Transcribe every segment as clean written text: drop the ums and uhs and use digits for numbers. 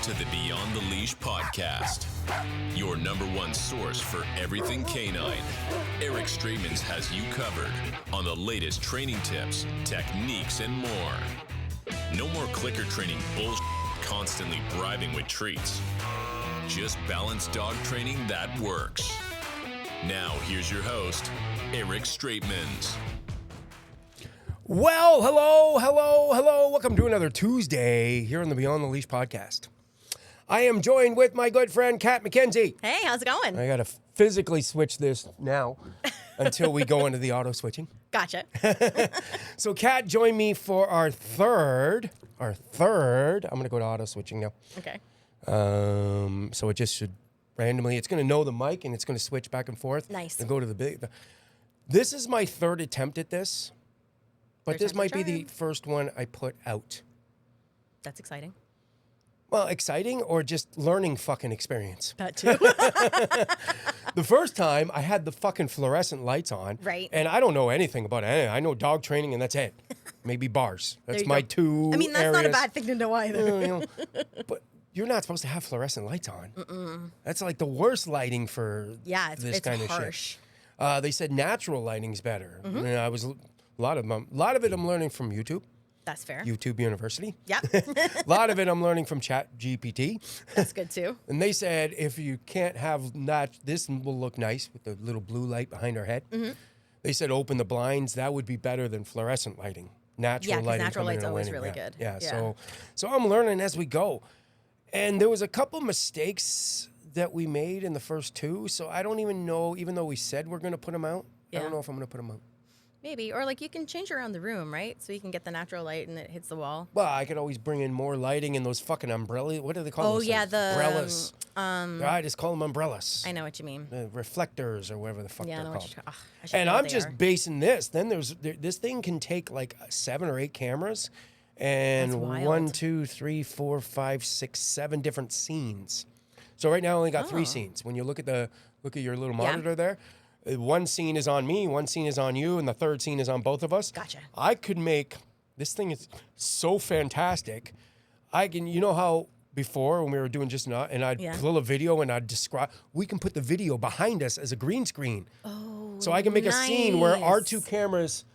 to the Beyond the Leash podcast, your number one source for everything canine. Eric Straitmans has you covered on the latest training tips, techniques, and more. No more clicker training bullshit, constantly bribing with treats. Just balanced dog training that works. Now, here's your host, Eric Straitmans. Well, hello. Welcome to another Tuesday here on the Beyond the Leash podcast. I am joined with my good friend, Kat McKenzie. Hey, how's it going? I got to physically switch this now until we go into the auto switching. Gotcha. So Kat joined me for our third. I'm going to go to auto switching now. Okay. So it just should randomly, it's going to know the mic and it's going to switch back and forth. Nice. And go to the big. This is my third attempt at this. But this might be the first one I put out. That's exciting. Well, exciting or just learning fucking experience. That too. The first time I had the fucking fluorescent lights on. Right. And I don't know anything about it. I know dog training and that's it. Maybe bars. That's you my go. two I mean, that's areas. not a bad thing to know either. You know, but you're not supposed to have fluorescent lights on. That's like the worst lighting for Yeah, this it's kind of harsh. shit. They said natural lighting's better. And I was a lot of it I'm learning from YouTube. That's fair. YouTube University. Yep. A lot of it I'm learning from ChatGPT. That's good too. And they said if you can't have this will look nice with the little blue light behind our head. They said open the blinds. That would be better than fluorescent lighting. Natural Yeah, 'cause lighting. natural coming light's in always winning. really Yeah. good. Yeah. Yeah. So I'm learning as we go. And there was a couple mistakes that we made in the first two. So I don't even know, even though we said we're going to put them out, I Yeah. don't know if I'm going to put them out. Maybe. Or like you can change around the room, right? So you can get the natural light and it hits the wall. Well, I could always bring in more lighting and those fucking umbrellas. What do they call Oh, those yeah, things? the, umbrellas. I just call them umbrellas. I know what you mean. Reflectors or whatever the fuck Yeah, I they're know what called. you're I should And know what I'm they just are. basing this. Then this thing can take like 7 or 8 cameras and That's wild. 1, 2, 3, 4, 5, 6, 7 different scenes. So right now I only got 3 scenes. When you look at your little monitor there, one scene is on me, one scene is on you, and the third scene is on both of us. Gotcha. I could make this thing is so fantastic. I can, you know how before when we were doing just not, and I'd pull a video and I'd describe. We can put the video behind us as a green screen. Oh, So I can make a scene where our nice. 2 cameras.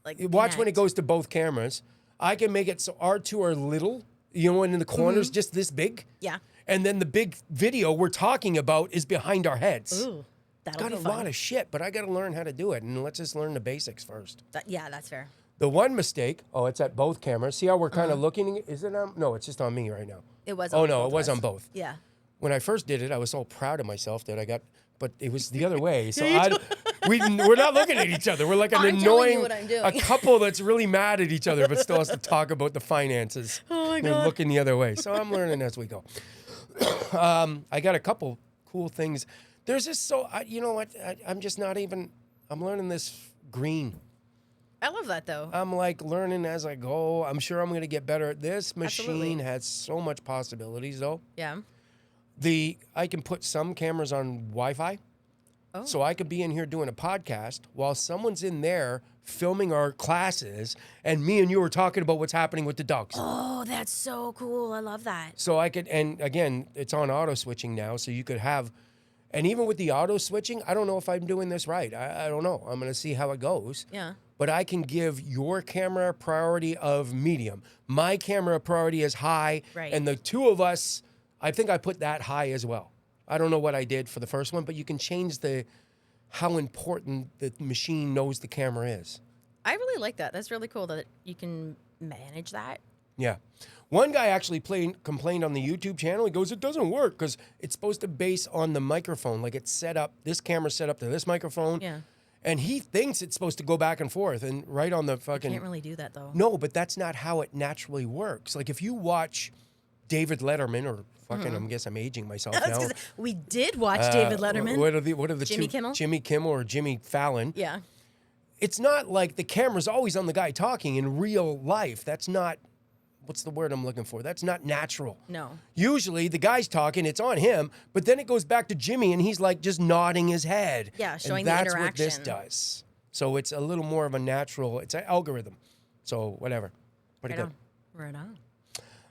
Like Watch when it connect. goes to both cameras. I can make it so our 2 are little, you know, and in the corners just this big. Yeah. And then the big video we're talking about is behind our heads. Ooh, that'll Got be a fun. lot of shit, but I got to learn how to do it, and let's just learn the basics first. Yeah, that's fair. The one mistake, it's at both cameras. See how we're kind of looking? Is it on? No, it's just on me right now. It was. Oh on no, both it was of on us. both. Yeah. When I first did it, I was so proud of myself that I got, but it was the other way. So we're not looking at each other. We're like an I'm telling you annoying what I'm doing. a couple that's really mad at each other, but still has to talk about the finances. Oh my They're God. looking the other way. So I'm learning as we go. I got a couple cool things. There's just you know what? I'm just not even. I'm learning this green. I love that though. I'm like learning as I go. I'm sure I'm going to get better at this. Absolutely. Machine has so much possibilities though. Yeah. I can put some cameras on Wi-Fi. Oh. So I could be in here doing a podcast while someone's in there filming our classes and me and you are talking about what's happening with the dogs. Oh, that's so cool. I love that. So I could, and again, it's on auto switching now. So you could have, and even with the auto switching, I don't know if I'm doing this right. I don't know. I'm going to see how it goes. Yeah. But I can give your camera priority of medium. My camera priority is high. Right. And the two of us, I think I put that high as well. I don't know what I did for the first one, but you can change how important the machine knows the camera is. I really like that. That's really cool that you can manage that. Yeah. One guy actually complained on the YouTube channel. He goes, it doesn't work because it's supposed to base on the microphone. Like it's set up, this camera's set up to this microphone. Yeah. And he thinks it's supposed to go back and forth and right on the fucking... Can't really do that though. No, but that's not how it naturally works. Like if you watch David Letterman or fucking, I guess I'm aging myself That's now. 'cause we did watch David Letterman. What are the Jimmy two? Kimmel? Jimmy Kimmel or Jimmy Fallon. Yeah. It's not like the camera's always on the guy talking in real life. That's not, what's the word I'm looking for? That's not natural. No. Usually the guy's talking, it's on him, but then it goes back to Jimmy and he's like just nodding his head. Yeah, showing and the that's what this interaction. does. So it's a little more of a natural, it's an algorithm. So whatever. Pretty Right good. on. Right on.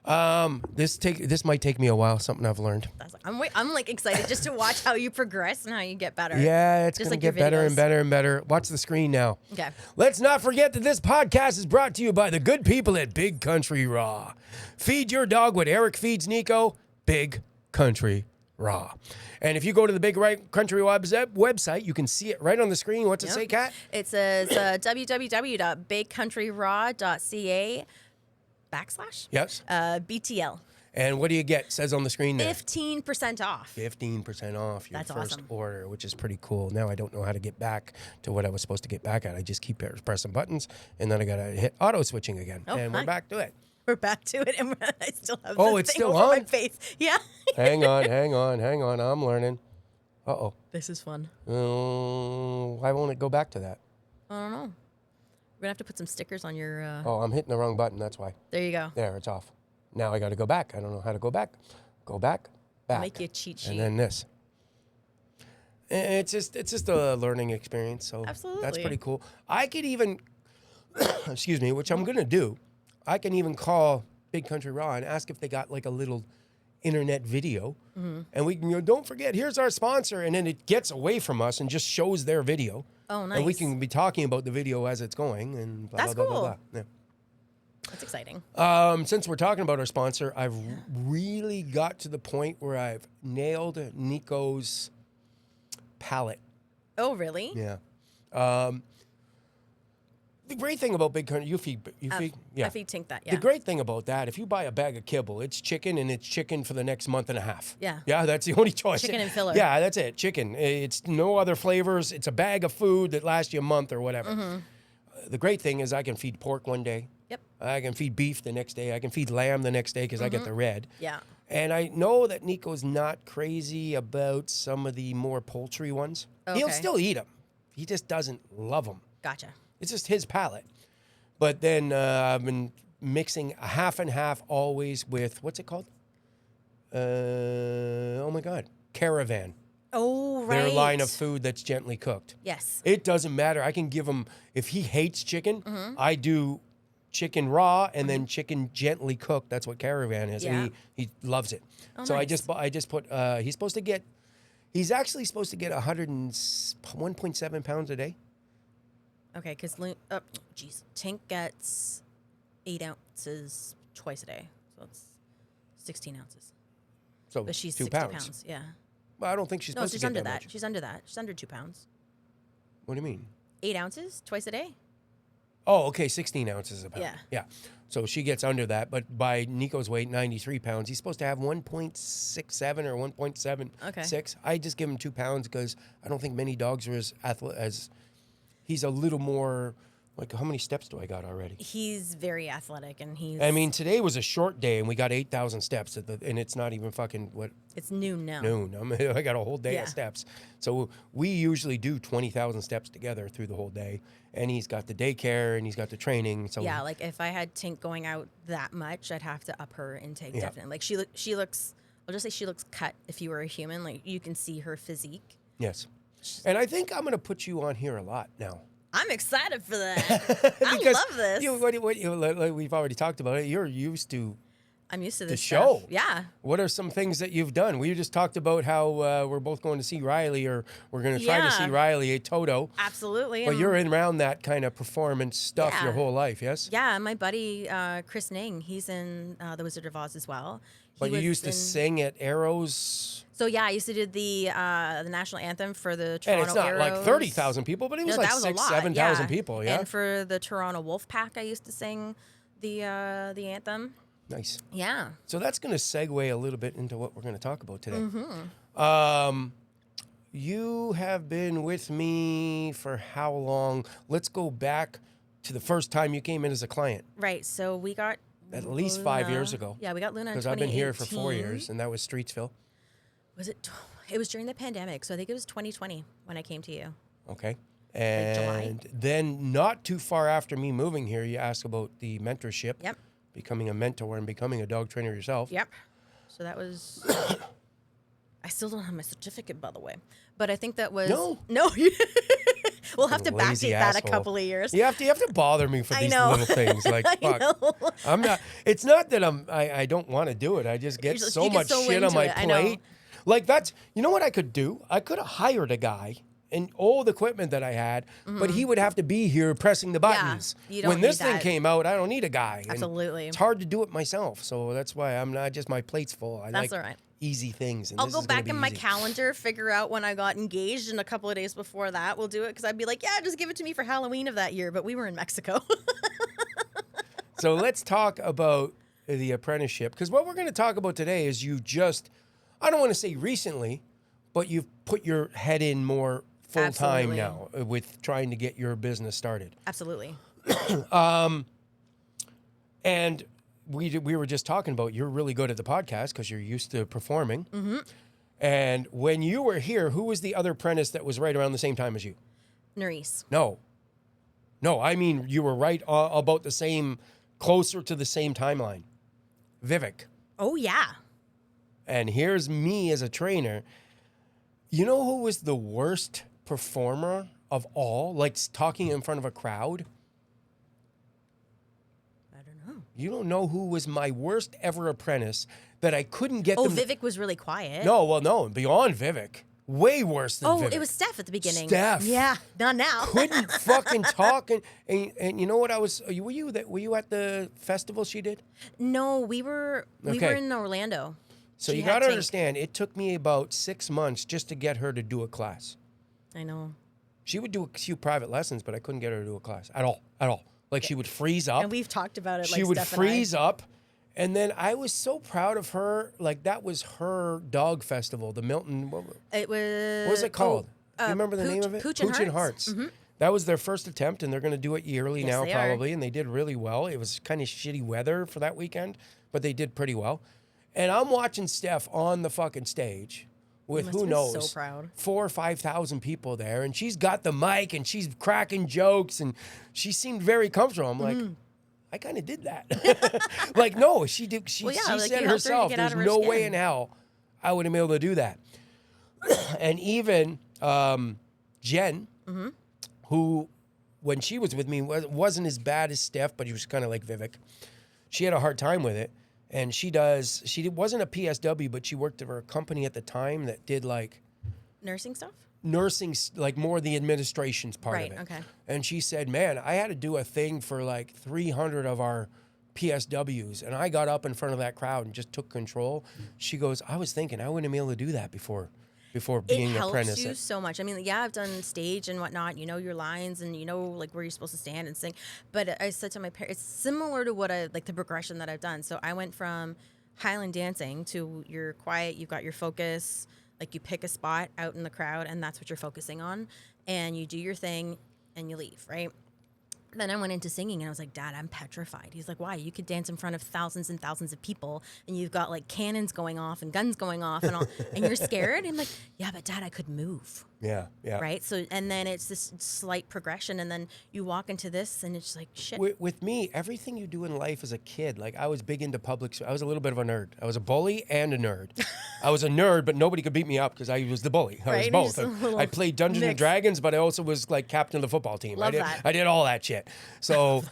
This might take me a while. Something I've learned. I'm like excited just to watch how you progress and how you get better. Yeah, it's Just going to like get your better and videos. better and better. Watch the screen now. Okay. Let's not forget that this podcast is brought to you by the good people at Big Country Raw. Feed your dog what Eric feeds Nico, Big Country Raw. And if you go to the Big Country website, you can see it right on the screen. What's it say, Kat? It says www.bigcountryraw.ca / Yes. BTL. And what do you get? It says on the screen there. 15% off. 15% off your That's first awesome. order, which is pretty cool. Now I don't know how to get back to what I was supposed to get back at. I just keep pressing buttons, and then I got to hit auto switching again. Oh, and we're hi. back to it. We're back to it, and I still have Oh, the it's thing still over my on? face. Yeah. hang on. I'm learning. Uh-oh. This is fun. Why won't it go back to that? I don't know. We're gonna have to put some stickers on your. Oh, I'm hitting the wrong button. That's why. There you go. There, it's off. Now I got to go back. I don't know how to go back. Go back, back. Make you a cheat sheet. And then this. It's just a learning experience. So that's Absolutely. pretty cool. I could even, excuse me, which I'm gonna do. I can even call Big Country Raw and ask if they got like a little internet video, and we can go. Don't forget, here's our sponsor, and then it gets away from us and just shows their video. Oh, And we nice. can be talking about the video as it's going, and blah, That's blah, blah, cool. blah, blah. Yeah. That's exciting. Since we're talking about our sponsor, I've really got to the point where I've nailed Nico's palate. Oh, really? Yeah. The great thing about Big Country, you feed, yeah. I feed Tink that. Yeah. The great thing about that, if you buy a bag of kibble, it's chicken, and it's chicken for the next month and a half. Yeah. Yeah, that's the only choice. Chicken and filler. Yeah, that's it. Chicken. It's no other flavors. It's a bag of food that lasts you a month or whatever. The great thing is I can feed pork one day. Yep. I can feed beef the next day. I can feed lamb the next day because I get the red. Yeah. And I know that Nico's not crazy about some of the more poultry ones. He'll Okay. still eat them. He just doesn't love them. Gotcha. It's just his palate. But then I've been mixing a half and half always with, what's it called? Oh my God. Caravan. Oh, right. Their line of food that's gently cooked. Yes. It doesn't matter. I can give him, if he hates chicken, I do chicken raw and then chicken gently cooked. That's what Caravan is. Yeah. And he loves it. Oh, so I nice. just put, he's actually supposed to get 1.7 pounds a day. Okay, because Tink gets 8 ounces twice a day, so it's 16 ounces. So But she's 2 60 pounds. pounds. Yeah. Well, I don't think she's No, supposed she's to get under that that. much. She's under that. She's under 2 pounds. What do you mean? 8 ounces twice a day. Oh, okay, 16 ounces a pound. Yeah. Yeah. So she gets under that, but by Nico's weight, 93 pounds, he's supposed to have 1.67 or 1.76. I just give him 2 pounds because I don't think many dogs are as as he's a little more, like, how many steps do I got already? He's very athletic, and he's. I mean, today was a short day, and we got 8,000 steps, and it's not even fucking, it's noon now. noon. I got a whole day Yeah. of steps. So we usually do 20,000 steps together through the whole day. And he's got the daycare and he's got the training. So Yeah, like if I had Tink going out that much, I'd have to up her intake Yeah. definitely. Like she looks. I'll just say she looks cut. If you were a human, like you can see her physique. Yes. And I think I'm going to put you on here a lot now. I'm excited for that. I Because love this. like we've already talked about it. You're used to. I'm used to the this show. stuff. Yeah. What are some things that you've done? We just talked about how we're both going to see Riley, or we're going to try to see Yeah. Riley at Toto. Absolutely. But and- you're in around that kind of performance stuff your Yeah. whole life, yes? Yeah, my buddy Chris Ning, he's in The Wizard of Oz as well. But He you was used to in- sing at Arrows. So yeah, I used to do the national anthem for the And Toronto it's not like Arrows. 30,000 people, but it was No, like that was 6,000, a lot. 7,000 people, yeah? And for the Toronto Wolfpack, I used to sing the anthem. Nice. Yeah. So that's going to segue a little bit into what we're going to talk about today. Mm-hmm. You have been with me for how long? Let's go back to the first time you came in as a client. Right. So we got At least 5 years Luna- ago. Yeah, we got Luna in Because I've been here for 4 2018. years, and that was Streetsville. Was it? It was during the pandemic, so I think it was 2020 when I came to you. Okay. July. And then not too far after me moving here, you asked about the mentorship. Yep. Becoming a mentor and becoming a dog trainer yourself. Yep. So that was. I still don't have my certificate, by the way, but I think that was No. no. We'll have to Lazy backdate that a asshole. couple of years. You have to bother me for I these know. little things. Like, I fuck. know. I'm not. It's not that I don't want to do it. I just get You so get much so shit on into my it, I know. plate. Like that's. You know what I could do? I could have hired a guy and old equipment that I had, but he would have to be here pressing the buttons. you don't When this need thing that. came out, I don't need a guy. And Absolutely. it's hard to do it myself, so that's why I'm not. Just my plate's full. I That's like all right. easy things. And I'll this go is gonna back be in my easy. calendar, figure out when I got engaged, and a couple of days before that, we'll do it. Because I'd be like, yeah, just give it to me for Halloween of that year. But we were in Mexico. So let's talk about the apprenticeship, because what we're going to talk about today is you just, I don't want to say recently, but you've put your head in more full time Absolutely. now with trying to get your business started. Absolutely. And we were just talking about you're really good at the podcast because you're used to performing. Mm-hmm. And when you were here, who was the other apprentice that was right around the same time as you? Nerys. No, I mean you were right about the same, closer to the same timeline. Vivek. Oh, yeah. And here's me as a trainer. You know who was the worst performer of all? Like talking in front of a crowd? I don't know. You don't know who was my worst ever apprentice that I couldn't get Oh, them. Vivek was really quiet. No, beyond Vivek. Way worse than Oh, Vivek. it was Steph at the beginning. Steph. Yeah, not now. Couldn't fucking talk. And you know what I was, were you at the festival she did? No, we were Okay. in Orlando. So She you had got to Tink. understand, it took me about 6 months just to get her to do a class. I know. She would do a few private lessons, but I couldn't get her to do a class at all. Like she would freeze up. And we've talked about it. She like would Steph and I. freeze up. And then I was so proud of her. Like that was her dog festival, the Milton. What It was. was it called? Do you remember the name of it? Pooch and Hearts. Mm-hmm. That was their first attempt, and they're going to do it yearly Yes, now, they are. probably. And they did really well. It was kind of shitty weather for that weekend, but they did pretty well. And I'm watching Steph on the fucking stage with must who have been so knows, proud. 4,000 or 5,000 people there, and she's got the mic and she's cracking jokes, and she seemed very comfortable. I'm like, I kind of did that. Like, no, she did. She, Well, yeah, she like, said you helped her to herself, get out "There's of her no way skin." in hell I would have been able to do that." And even Jen, Mm-hmm. who, when she was with me, wasn't as bad as Steph, but she was kind of like Vivek. She had a hard time with it, and she wasn't a PSW, but she worked for a company at the time that did like Nursing stuff? nursing, like more the administration's part Right, of it. okay. And she said, man, I had to do a thing for like 300 of our PSWs, and I got up in front of that crowd and just took control. She goes, I was thinking I wouldn't be able to do that before being It an helps apprentice. you so much. I mean, yeah, I've done stage and whatnot. You know your lines and you know like where you're supposed to stand and sing. But I said to my parents, it's similar to what I like the progression that I've done. So I went from Highland dancing to you're quiet, you've got your focus, like you pick a spot out in the crowd and that's what you're focusing on, and you do your thing and you leave, right? Then I went into singing and I was like, Dad, I'm petrified. He's like, why? You could dance in front of thousands and thousands of people and you've got like cannons going off and guns going off and all, and you're scared? And I'm like, yeah, but Dad, I could move. Yeah. Right? So, and then it's this slight progression and then you walk into this and it's like, shit. With me, everything you do in life as a kid, like I was big into I was a little bit of a nerd. I was a bully and a nerd. I was a nerd, but nobody could beat me up because I was the bully. I Right, was just a both. little I played Dungeons and mix. Dragons, but I also was like captain of the football team. Love that. I did all that shit. So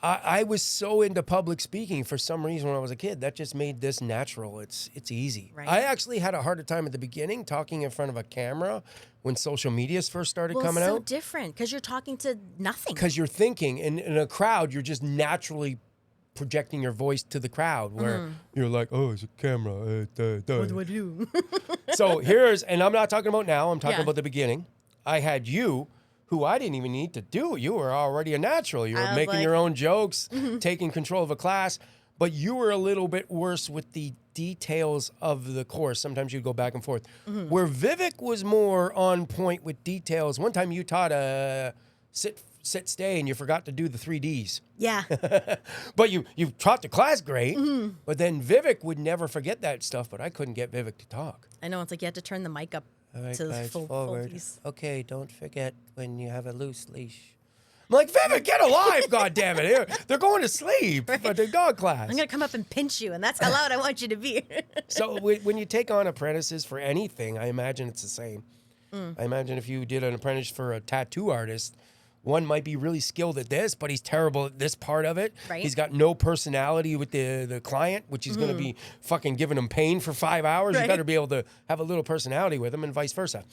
I was so into public speaking for some reason when I was a kid. That just made this natural. It's easy. Right. I actually had a harder time at the beginning talking in front of a camera when social medias first started Well, coming it's so out. different because you're talking to nothing. Because you're thinking, and in a crowd, you're just naturally projecting your voice to the crowd where you're like, oh, it's a camera. What do I do? So and I'm not talking about now, I'm talking Yeah. about the beginning. I had you, who I didn't even need to do. You were already a natural. You were I was making like- your own jokes, taking control of a class, but you were a little bit worse with the details of the course. Sometimes you'd go back and forth. Where Vivek was more on point with details. One time you taught a sit, stay, and you forgot to do the 3Ds. Yeah. But you taught the class great, but then Vivek would never forget that stuff, but I couldn't get Vivek to talk. I know. It's like you had to turn the mic up All right, to the guys, full forward. piece. Okay, don't forget when you have a loose leash. I'm like, Vivek, get alive, goddammit. They're going to sleep for the dog class. I'm going to come up and pinch you, and that's how loud I want you to be. So when you take on apprentices for anything, I imagine it's the same. I imagine if you did an apprentice for a tattoo artist, one might be really skilled at this, but he's terrible at this part of it. Right. He's got no personality with the client, which is going to be fucking giving him pain for 5 hours. You Right. better be able to have a little personality with him and vice versa.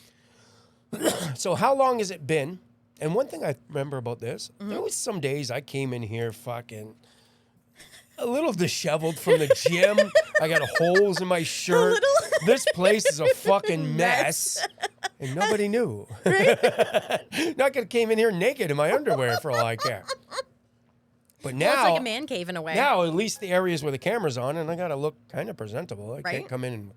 So how long has it been? And one thing I remember about this, there was some days I came in here fucking a little disheveled from the gym. I got holes in my shirt. This place is a fucking mess. And nobody knew. Not gonna came in here naked in my underwear for all I care. But now, Well, it's like a man cave in a way. now at least the areas where the camera's on, and I gotta look kind of presentable. I Right. can't come in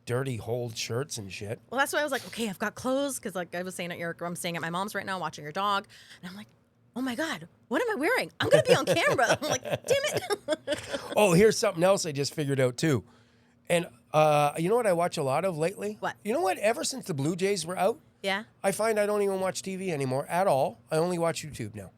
dirty, holed shirts and shit. Well, that's why I was like, okay, I've got clothes because, like I was saying at Eric, I'm staying at my mom's right now, watching her dog, and I'm like, oh my god, what am I wearing? I'm gonna be on camera. I'm like, damn it. Oh, here's something else I just figured out too. And you know what I watch a lot of lately? What? You know what? Ever since the Blue Jays were out, Yeah. I find I don't even watch TV anymore at all. I only watch YouTube now.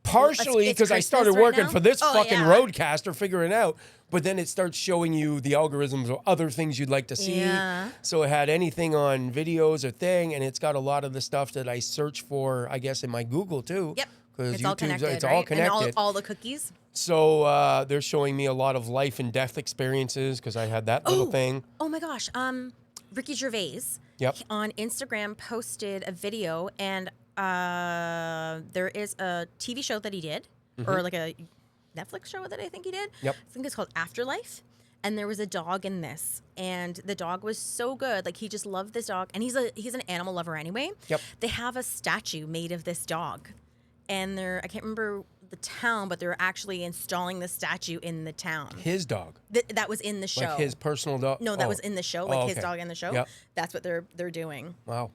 Partially it's because I Christmas started right working now? for this Oh, fucking yeah. roadcaster, figuring out, but then it starts showing you the algorithms of other things you'd like to see. Yeah. So it had anything on videos or thing, and it's got a lot of the stuff that I search for, I guess, in my Google too. Yep. Because It's all connected. it's right? all connected. And all the cookies. So they're showing me a lot of life and death experiences because I had that little thing. Oh my gosh. Ricky Gervais Yep. on Instagram posted a video, and there is a TV show that he did, or like a Netflix show that I think he did. Yep. I think it's called Afterlife. And there was a dog in this, and the dog was so good. Like, he just loved this dog, and he's an animal lover anyway. Yep. They have a statue made of this dog, and I can't remember the town, but they're actually installing the statue in the town. His dog, That was in the show. like his personal dog. No, that Oh. was in the show, like his okay. dog in the show. Yep. That's what they're doing. Wow.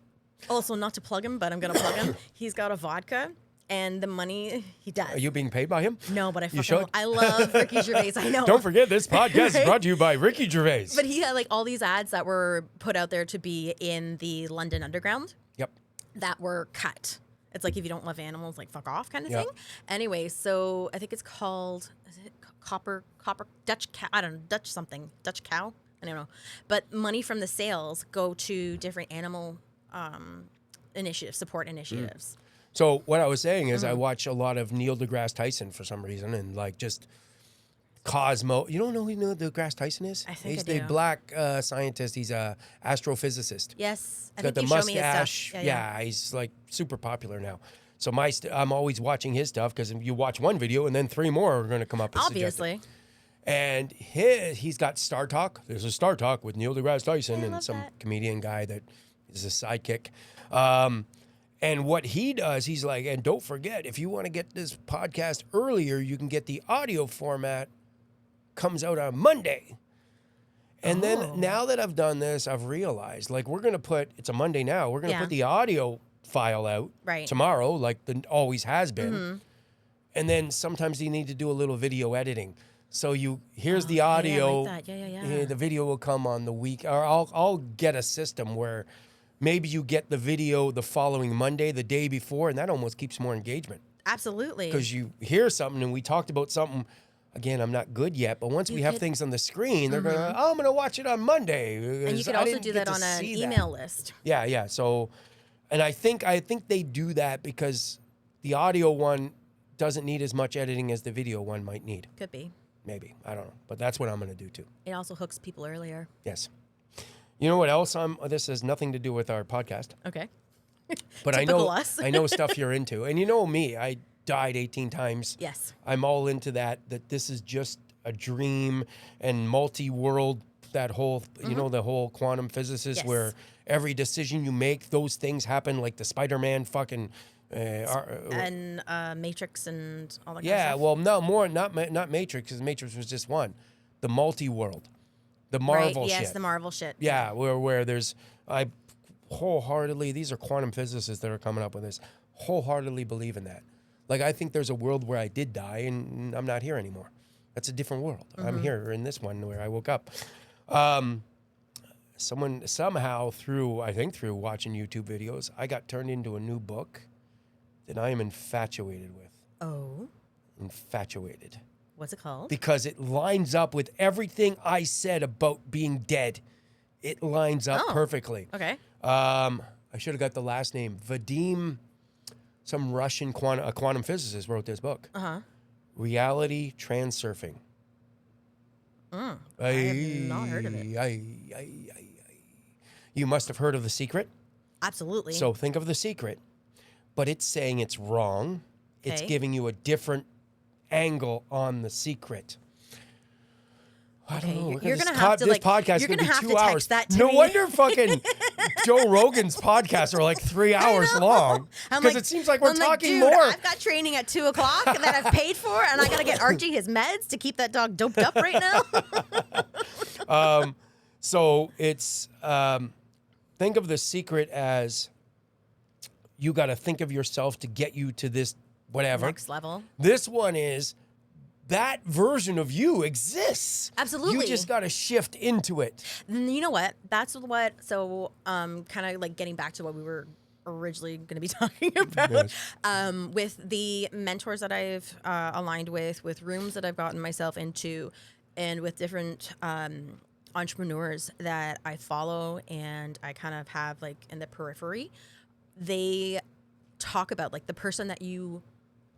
Also, not to plug him, but I'm gonna plug him. He's got a vodka, and the money he does. Are you being paid by him? No, but I You fucking should. I love Ricky Gervais. I know. Don't forget, this podcast is Right? brought to you by Ricky Gervais. But he had like all these ads that were put out there to be in the London Underground Yep. that were cut. It's like, if you don't love animals, like, fuck off kind of Yeah. thing. Anyway, so I think it's called, is it Copper Dutch cow? I don't know, Dutch something, Dutch cow. I don't know. But money from the sales go to different animal initiatives, support initiatives. So what I was saying is I Mm-hmm. watch a lot of Neil deGrasse Tyson for some reason, and like just Cosmo. You don't know who Neil deGrasse Tyson is? I think He's I the do. black scientist. He's a astrophysicist. Yes, I Got think the you showed me his mustache. stuff. Yeah, he's like super popular now. So I'm always watching his stuff because you watch one video and then 3 more are going to come up. As suggested. Obviously. And he's got Star Talk. There's a Star Talk with Neil deGrasse Tyson I and love some that. comedian guy that is a sidekick. And what he does, he's like, and don't forget, if you want to get this podcast earlier, you can get the audio format. Comes out on Monday. And Oh. then now that I've done this, I've realized, like, we're going to put, it's a Monday now, we're going to Yeah. put the audio file out Right. tomorrow, like the always has been. Mm-hmm. And then sometimes you need to do a little video editing. So here's the Oh, yeah, I audio. like that. Yeah. The video will come on the week, or I'll get a system where maybe you get the video the following Monday, the day before, and that almost keeps more engagement Absolutely. because you hear something and we talked about something. Again, I'm not good yet, but once we have could- things on the screen, they're gonna. Oh, I'm gonna watch it on Monday. And you because could I also didn't do get that to on an see that. email list. Yeah. So, and I think they do that because the audio one doesn't need as much editing as the video one might need. Could be. Maybe, I don't know, but that's what I'm gonna do too. It also hooks people earlier. Yes. You know what else? This has nothing to do with our podcast, Okay. but I Typical know us. I know stuff you're into, and you know me. I died 18 times. Yes. I'm all into that this is just a dream and multi-world, that whole, you know, the whole quantum physicist Yes. where every decision you make, those things happen, like the Spider-Man fucking, And Matrix and all that kind yeah, of stuff. well, no, more, not Matrix, because Matrix was just one. The multi-world, the Marvel right? shit. Yes, the Marvel shit. Yeah, where there's, I wholeheartedly, these are quantum physicists that are coming up with this, wholeheartedly believe in that. Like, I think there's a world where I did die and I'm not here anymore. That's a different world. I'm here in this one where I woke up. Someone somehow through watching YouTube videos, I got turned into a new book that I am infatuated with. Oh, Infatuated. what's it called? Because it lines up with everything I said about being dead. It lines up Oh. perfectly. Okay. I should have got the last name. Vadim, some Russian quantum physicist wrote this book. Reality Transurfing. I have not heard of it. You must have heard of The Secret. Absolutely. So think of The Secret, but it's saying it's wrong. It's Okay. giving you a different angle on The Secret. I don't know. You're gonna have to, this like, podcast you're could be gonna have 2 to text hours. that to No me. wonder fucking Joe Rogan's podcasts are like 3 hours long I'm because like- it seems like we're I'm talking dude, more. I've got training at 2:00 that I've paid for, and I gotta get Archie his meds to keep that dog doped up right now. So it's think of The Secret as you got to think of yourself to get you to this whatever. Next level. This one is that version of you exists. Absolutely. You just got to shift into it. And you know what? That's what. So, kind of like getting back to what we were originally going to be talking about, with the mentors that I've aligned with rooms that I've gotten myself into, and with different entrepreneurs that I follow and I kind of have like in the periphery. They talk about like the person that you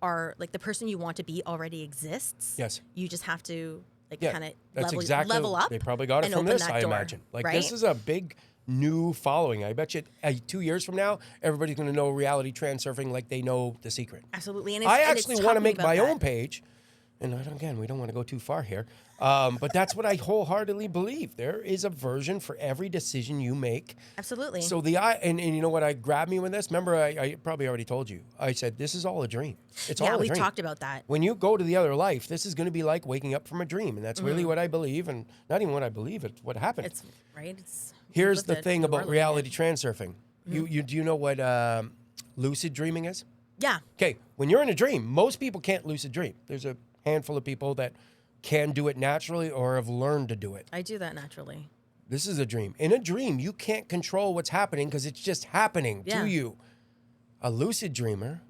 are, like the person you want to be already exists. Yes. You just have to like Yeah, kind of that's exactly. level up. They probably got it and from open this, that I door, imagine. Like right? this is a big new following. I bet you 2 years from now, everybody's going to know reality transurfing like they know The Secret. Absolutely. And I and actually want to talking make about my that. own page. And again, we don't want to go too far here. But that's what I wholeheartedly believe. There is a version for every decision you make. Absolutely. So and you know what I grabbed me with this? Remember, I probably already told you. I said, this is all a dream. It's yeah, all a we dream. talked about that. When you go to the other life, this is going to be like waking up from a dream. And that's Mm-hmm. really what I believe. And not even what I believe, it's what happened. It's right. It's Here's lived the it. thing You are about living reality it. transurfing. Do you know what lucid dreaming is? Yeah. Okay, when you're in a dream, most people can't lucid dream. There's a handful of people that can do it naturally or have learned to do it. I do that naturally. This is a dream. In a dream, you can't control what's happening because it's just happening Yeah. to you. A lucid dreamer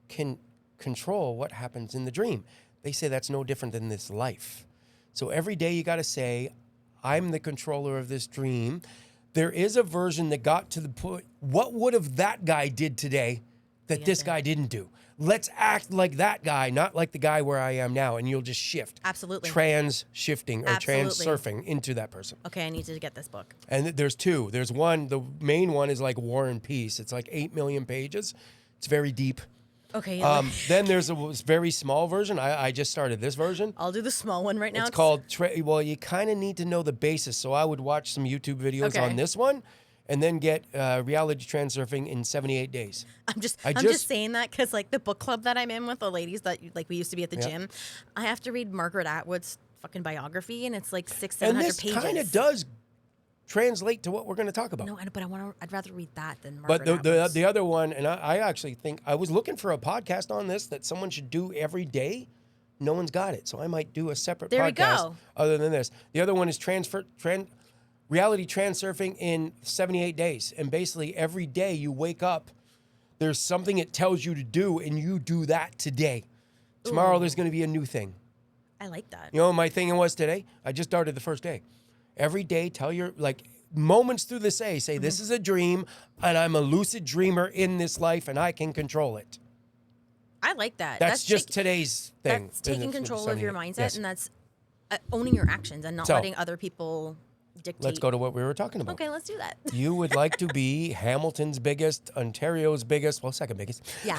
can control what happens in the dream. They say that's no different than this life. So every day you got to say, I'm the controller of this dream. There is a version that got to the point, what would have that guy did today that this guy didn't do? Let's act like that guy, not like the guy where I am now, and you'll just shift. Absolutely. Trans-shifting or Absolutely. trans-surfing into that person. Okay, I need to get this book. And there's two. There's one, the main one is like War and Peace. It's like 8 million pages. It's very deep. Okay. Then there's a very small version. I just started this version. I'll do the small one right now. It's called, well, you kind of need to know the basis. So I would watch some YouTube videos Okay. on this one and then get reality transurfing in 78 days. I'm just I I'm just- just saying that because like the book club that I'm in with the ladies that like we used to be at the gym, I have to read Margaret Atwood's fucking biography and it's like 600-700 And this pages. kind of does translate to what we're going to talk about. No, but I'd rather read that than But Margaret the Atwood's. other one, and I actually think I was looking for a podcast on this that someone should do every day. No one's got it, so I might do a separate There we podcast go. other than this. The other one is reality transurfing in 78 days, and basically every day you wake up, there's something it tells you to do, and you do that today. Tomorrow there's going to be a new thing. I like that. You know what my thing was today? I just started the first day. Every day, tell your, like, moments through the say, this is a dream, and I'm a lucid dreamer in this life, and I can control it. I like that. That's just today's thing. That's taking in the control of your 78. mindset, Yes. and that's owning your actions and not So, letting other people dictate. Let's go to what we were talking about. Okay, let's do that. You would like to be Hamilton's biggest, Ontario's biggest, well, second biggest. Yeah.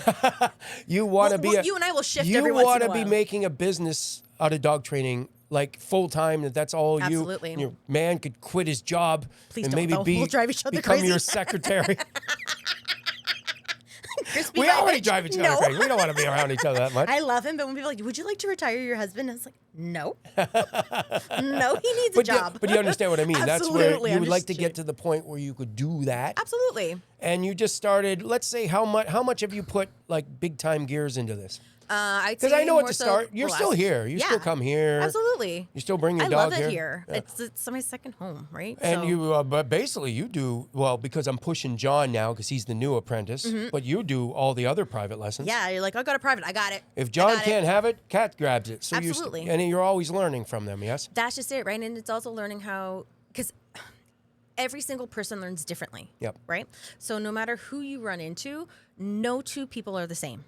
You want to Well, be you and I will shift You every once in want a to be while. making a business out of dog training, like full time. That's all Absolutely. you. And your man could quit his job Please and don't, maybe though. We'll drive each other become crazy. your secretary. Crispy We my already bitch. drive each other No. crazy. We don't want to be around each other that much. I love him, but when people are like, would you like to retire your husband? I was like, no. No, he needs a But job. you understand what I mean. That's where Absolutely you would like to understood. get to the point where you could do that. Absolutely. And you just started. Let's say how much have you put like big time gears into this? Because I know at the start you're still here. You still come here. Absolutely. You still bring your I dog love it here. here. Yeah. It's my second home, right? And So- you, but basically you do well because I'm pushing John now because he's the new apprentice. But you do all the other private lessons. Mm-hmm. Yeah, you're like, I got a private. I got it. If I John got it. can't have it, Kat grabs it. So Absolutely. and you're always learning from them. Yes. That's just it, right? And it's also learning how, because every single person learns differently. Yep. Right? So no matter who you run into, no two people are the same.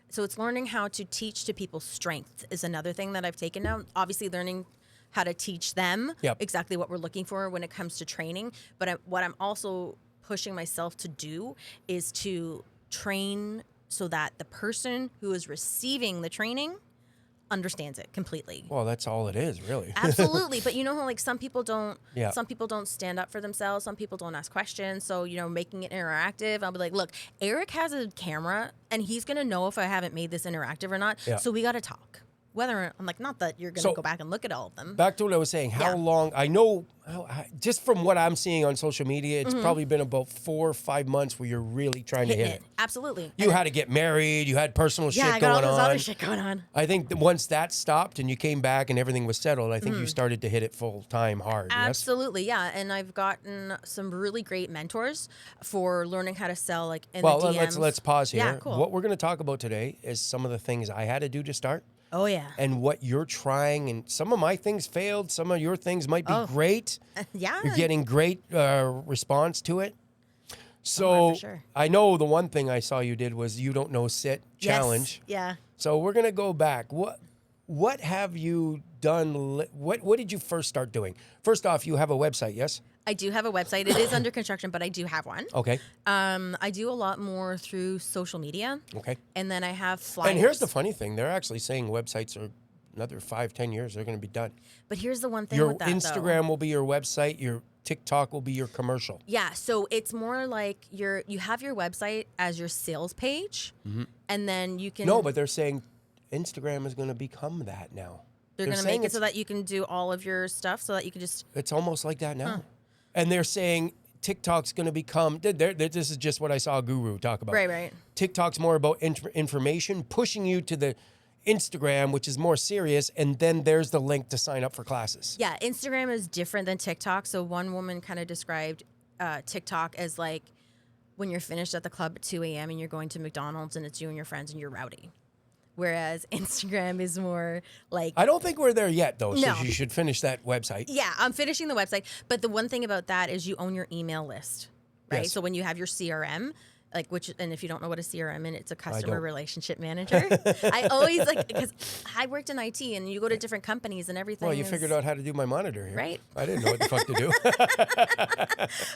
So it's learning how to teach to people's strength is another thing that I've taken now. Obviously learning how to teach them exactly what we're looking for when it comes to training. But what I'm also pushing myself to do is to train so that the person who is receiving the training understands it completely. Well, that's all it is, really. Absolutely. But you know how like some people don't Yeah. some people don't stand up for themselves, some people don't ask questions. So, making it interactive, I'll be like, look, Eric has a camera and he's gonna know if I haven't made this interactive or not. Yeah. So we gotta talk. Whether I'm like, not that you're gonna go back and look at all of them. Back to what I was saying, how long, I know, just from what I'm seeing on social media, it's probably been about 4 or 5 months where you're really trying to hit it. Absolutely. You had to get married, you had personal shit I going got all this on. other shit going on. I think that once that stopped and you came back and everything was settled, I think you started to hit it full time hard. Yes? Absolutely, yeah. And I've gotten some really great mentors for learning how to sell like in Well, the DMs. let's pause here. Yeah, cool. What we're going to talk about today is some of the things I had to do to start. Oh yeah. And what you're trying, and some of my things failed, some of your things might be great. Yeah. You're getting great response to it. So Oh, for sure. I know the one thing I saw you did was you don't know sit challenge. Yeah. So we're gonna go back. What have you done? What did you first start doing? First off, you have a website, yes? I do have a website. It is under construction, but I do have one. Okay. I do a lot more through social media. Okay. And then I have flyers. And here's the funny thing: they're actually saying websites are another 5-10 years they're going to be done. But here's the one thing Your with that, Instagram though. will be your website. Your TikTok will be your commercial. Yeah, so it's more like you have your website as your sales page, and then you can. No, but they're saying Instagram is going to become that now. they're going to saying make it it's- so that you can do all of your stuff, so that you can just. It's almost like that now. And they're saying TikTok's going to become, this is just what I saw a guru talk about. Right. TikTok's more about information, pushing you to the Instagram, which is more serious, and then there's the link to sign up for classes. Yeah, Instagram is different than TikTok. So one woman kind of described TikTok as like when you're finished at the club at 2 a.m. and you're going to McDonald's and it's you and your friends and you're rowdy. Whereas Instagram is more like. I don't think we're there yet, though, No. so you should finish that website. Yeah, I'm finishing the website. But the one thing about that is you own your email list, right? Yes. So when you have your CRM, and if you don't know what a CRM is, it's a customer don't. relationship manager. I always because I worked in IT and you go to different companies and everything. Well, you figured out how to do my monitor here. Right. I didn't know what the fuck to do.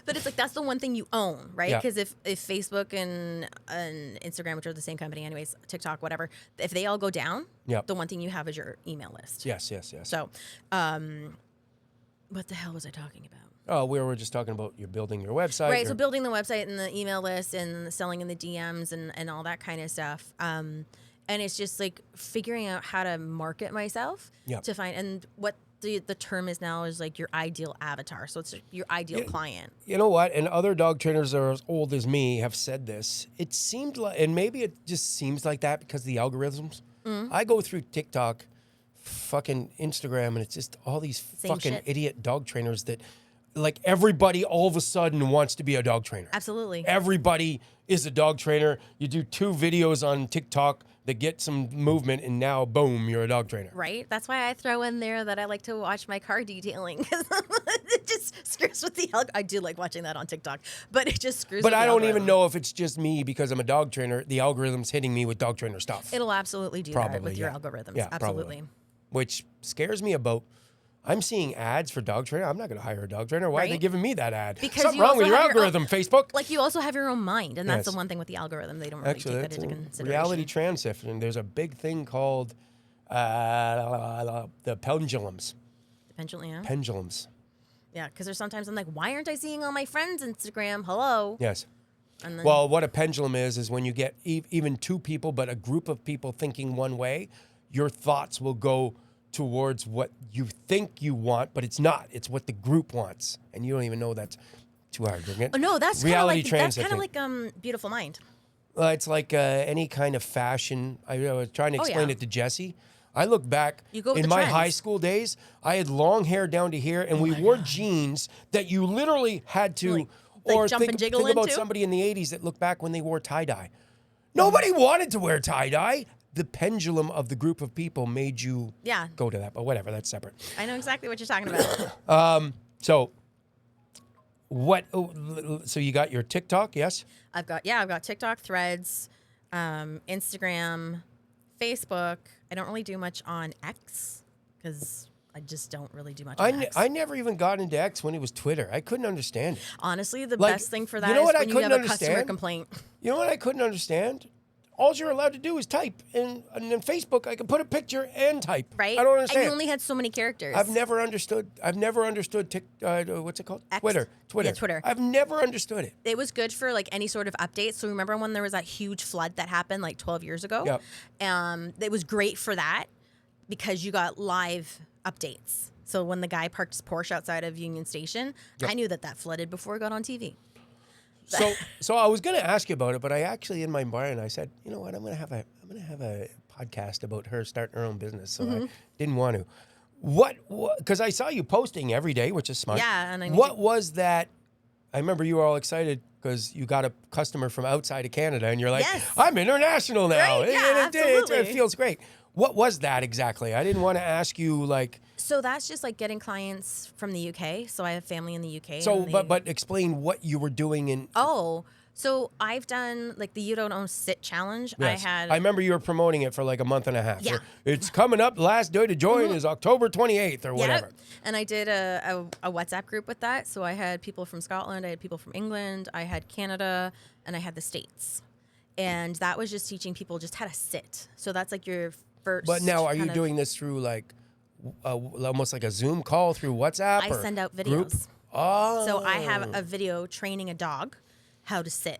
But it's like that's the one thing you own, right? Yeah. Because if Facebook and Instagram, which are the same company, anyways, TikTok, whatever, if they all go down, Yep. the one thing you have is your email list. Yes. So, what the hell was I talking about? Oh, we were just talking about you're building your website. Right, so your- building the website and the email list and the selling in the DMs and all that kind of stuff. And it's just like figuring out how to market myself Yep. to find, and what the term is now is like your ideal avatar. So it's your ideal client. You know what? And other dog trainers that are as old as me have said this. It seemed like, and maybe it just seems like that because of the algorithms. I go through TikTok, fucking Instagram, and it's just all these Same fucking shit. idiot dog trainers that, like, everybody all of a sudden wants to be a dog trainer. Absolutely. Everybody is a dog trainer. You do 2 videos on TikTok that get some movement, and now, boom, you're a dog trainer. Right? That's why I throw in there that I like to watch my car detailing because it just screws with the I do like watching that on TikTok, but it just screws But with I the don't even algorithm. know if it's just me because I'm a dog trainer. The algorithm's hitting me with dog trainer stuff. It'll absolutely do Probably, that with your yeah. algorithms. Yeah, absolutely. probably. Which scares me about. I'm seeing ads for dog trainer. I'm not going to hire a dog trainer. Why are they Right? giving me that ad? Because Something you wrong with also your have your algorithm, Facebook. Like you also have your own mind, and that's Yes. the one thing with the algorithm they don't really Actually, take that's that into a consideration. reality transition. And there's a big thing called the pendulums. Pendulum, yeah. Pendulums. Yeah, because there's sometimes I'm like, why aren't I seeing all my friends' Instagram? Hello. Yes. And then, Well, what a pendulum is when you get even 2 people, but a group of people thinking one way, your thoughts will go towards what you think you want, but it's not. It's what the group wants, and you don't even know that's too hard. oh no, that's reality kind of like transition. Beautiful Mind. It's like any kind of fashion. I was trying to explain yeah. it to Jesse. I look back You go with in the my trends. high school days. I had long hair down to here, and we wore jeans that you literally had to. Like or jump and jiggle think about into? somebody in the '80s that look back when they wore tie dye. Nobody wanted to wear tie dye. The pendulum of the group of people made you Yeah. go to that. But whatever, that's separate. I know exactly what you're talking about. So, What? So you got your TikTok? Yes. I've got TikTok, Threads, Instagram, Facebook. I don't really do much on X because I just don't really do much on X. I never even got into X when it was Twitter. I couldn't understand it. Honestly, the Like, best thing for that you know is what I when you couldn't have a customer understand? complaint. You know what I couldn't understand? All you're allowed to do is type, and in Facebook I can put a picture and type. Right? I don't understand. And you only had so many characters. I've never understood. What's it called? X? Twitter. Yeah, Twitter. I've never understood it. It was good for like any sort of updates. So remember when there was that huge flood that happened like 12 years ago? Yep. It was great for that because you got live updates. So when the guy parked his Porsche outside of Union Station, I knew that flooded before it got on TV. So I was going to ask you about it, but I actually in my mind I said, you know what, I'm going to have a podcast about her starting her own business. So I didn't want to. What? Because I saw you posting every day, which is smart. Yeah, and what was that? I remember you were all excited because you got a customer from outside of Canada, and you're like, Yes. I'm international now. Right, yeah, absolutely. It feels great. What was that exactly? I didn't want to ask you like. So that's just like getting clients from the UK. So I have family in the UK. So, and they- but explain what you were doing in. Oh, so I've done like the You Don't Own Sit challenge. Yes. I remember you were promoting it for like a month and a half. Yeah. It's coming up. Last day to join is October 28th or whatever. And I did a WhatsApp group with that. So I had people from Scotland, I had people from England, I had Canada, and I had the States. And that was just teaching people just how to sit. So that's like your first. But now, are you kind of- doing this through like almost like a Zoom call through WhatsApp? I or send out group? videos. Oh. So I have a video training a dog how to sit.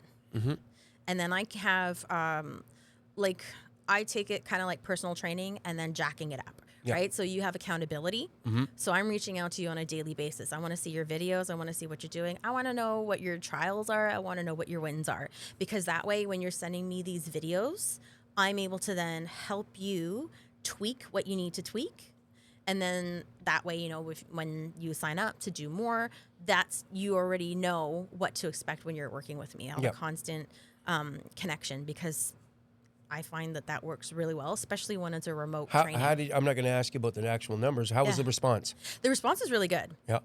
And then I have, I take it kind of like personal training and then jacking it up, Yeah. right? So you have accountability. So I'm reaching out to you on a daily basis. I want to see your videos. I want to see what you're doing. I want to know what your trials are. I want to know what your wins are. Because that way, when you're sending me these videos, I'm able to then help you tweak what you need to tweak. And then that way, when you sign up to do more, you already know what to expect when you're working with me. I'll have a constant connection because I find that works really well, especially when it's a remote training. I'm not going to ask you about the actual numbers. How was the response? The response is really good. Yeah.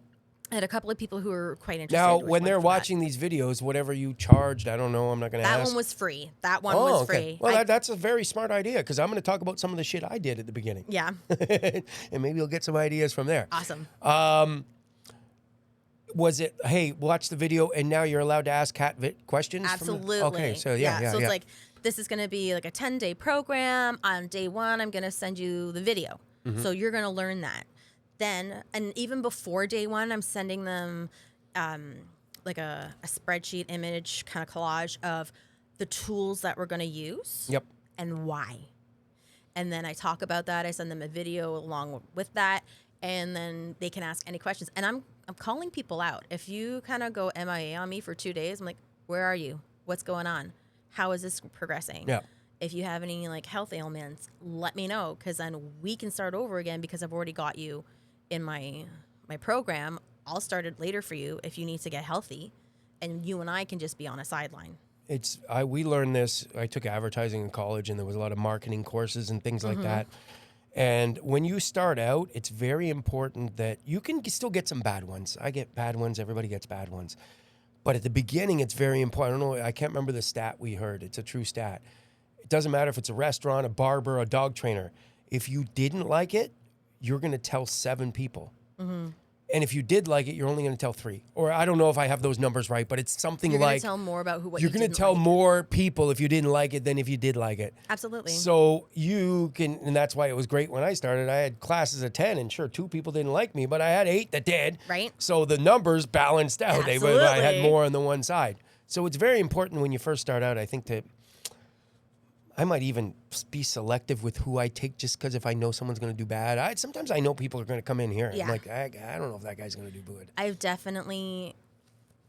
I had a couple of people who were quite interested. Now, which when went they're for that. watching these videos, whatever you charged, I don't know. I'm not going to ask. That one was free. That one was free. Well, that's a very smart idea because I'm going to talk about some of the shit I did at the beginning. Yeah. And maybe you'll get some ideas from there. Awesome. Was it, hey, watch the video and now you're allowed to ask Kat questions? Absolutely. Okay, so yeah. So it's like, this is going to be like a 10-day program. On day one, I'm going to send you the video. So you're going to learn that. Then, and even before day one, I'm sending them like a spreadsheet image kind of collage of the tools that we're going to use and why. And then I talk about that. I send them a video along with that. And then they can ask any questions. And I'm calling people out. If you kind of go MIA on me for 2 days, I'm like, where are you? What's going on? How is this progressing? Yeah. If you have any like health ailments, let me know because then we can start over again because I've already got you in my program. I'll start it later for you if you need to get healthy, and you and I can just be on a sideline. We learned this. I took advertising in college, and there was a lot of marketing courses and things like that. And when you start out, it's very important that you can still get some bad ones. I get bad ones. Everybody gets bad ones. But at the beginning, it's very important. I don't know. I can't remember the stat we heard. It's a true stat. It doesn't matter if it's a restaurant, a barber, a dog trainer. If you didn't like it, you're going to tell 7 people. And if you did like it, you're only going to tell 3. Or I don't know if I have those numbers right, but it's something You're like... going to tell more about what you're you going to didn't tell like. more people if you didn't like it than if you did like it. Absolutely. So you can... And that's why it was great when I started. I had classes of 10, and sure, 2 people didn't like me, but I had 8 that did. Right. So the numbers balanced out. I had Absolutely. more on the one side. So it's very important when you first start out, I think, to... I might even be selective with who I take just because if I know someone's going to do bad. Sometimes I know people are going to come in here. Yeah. I'm like, I don't know if that guy's going to do good. I've definitely...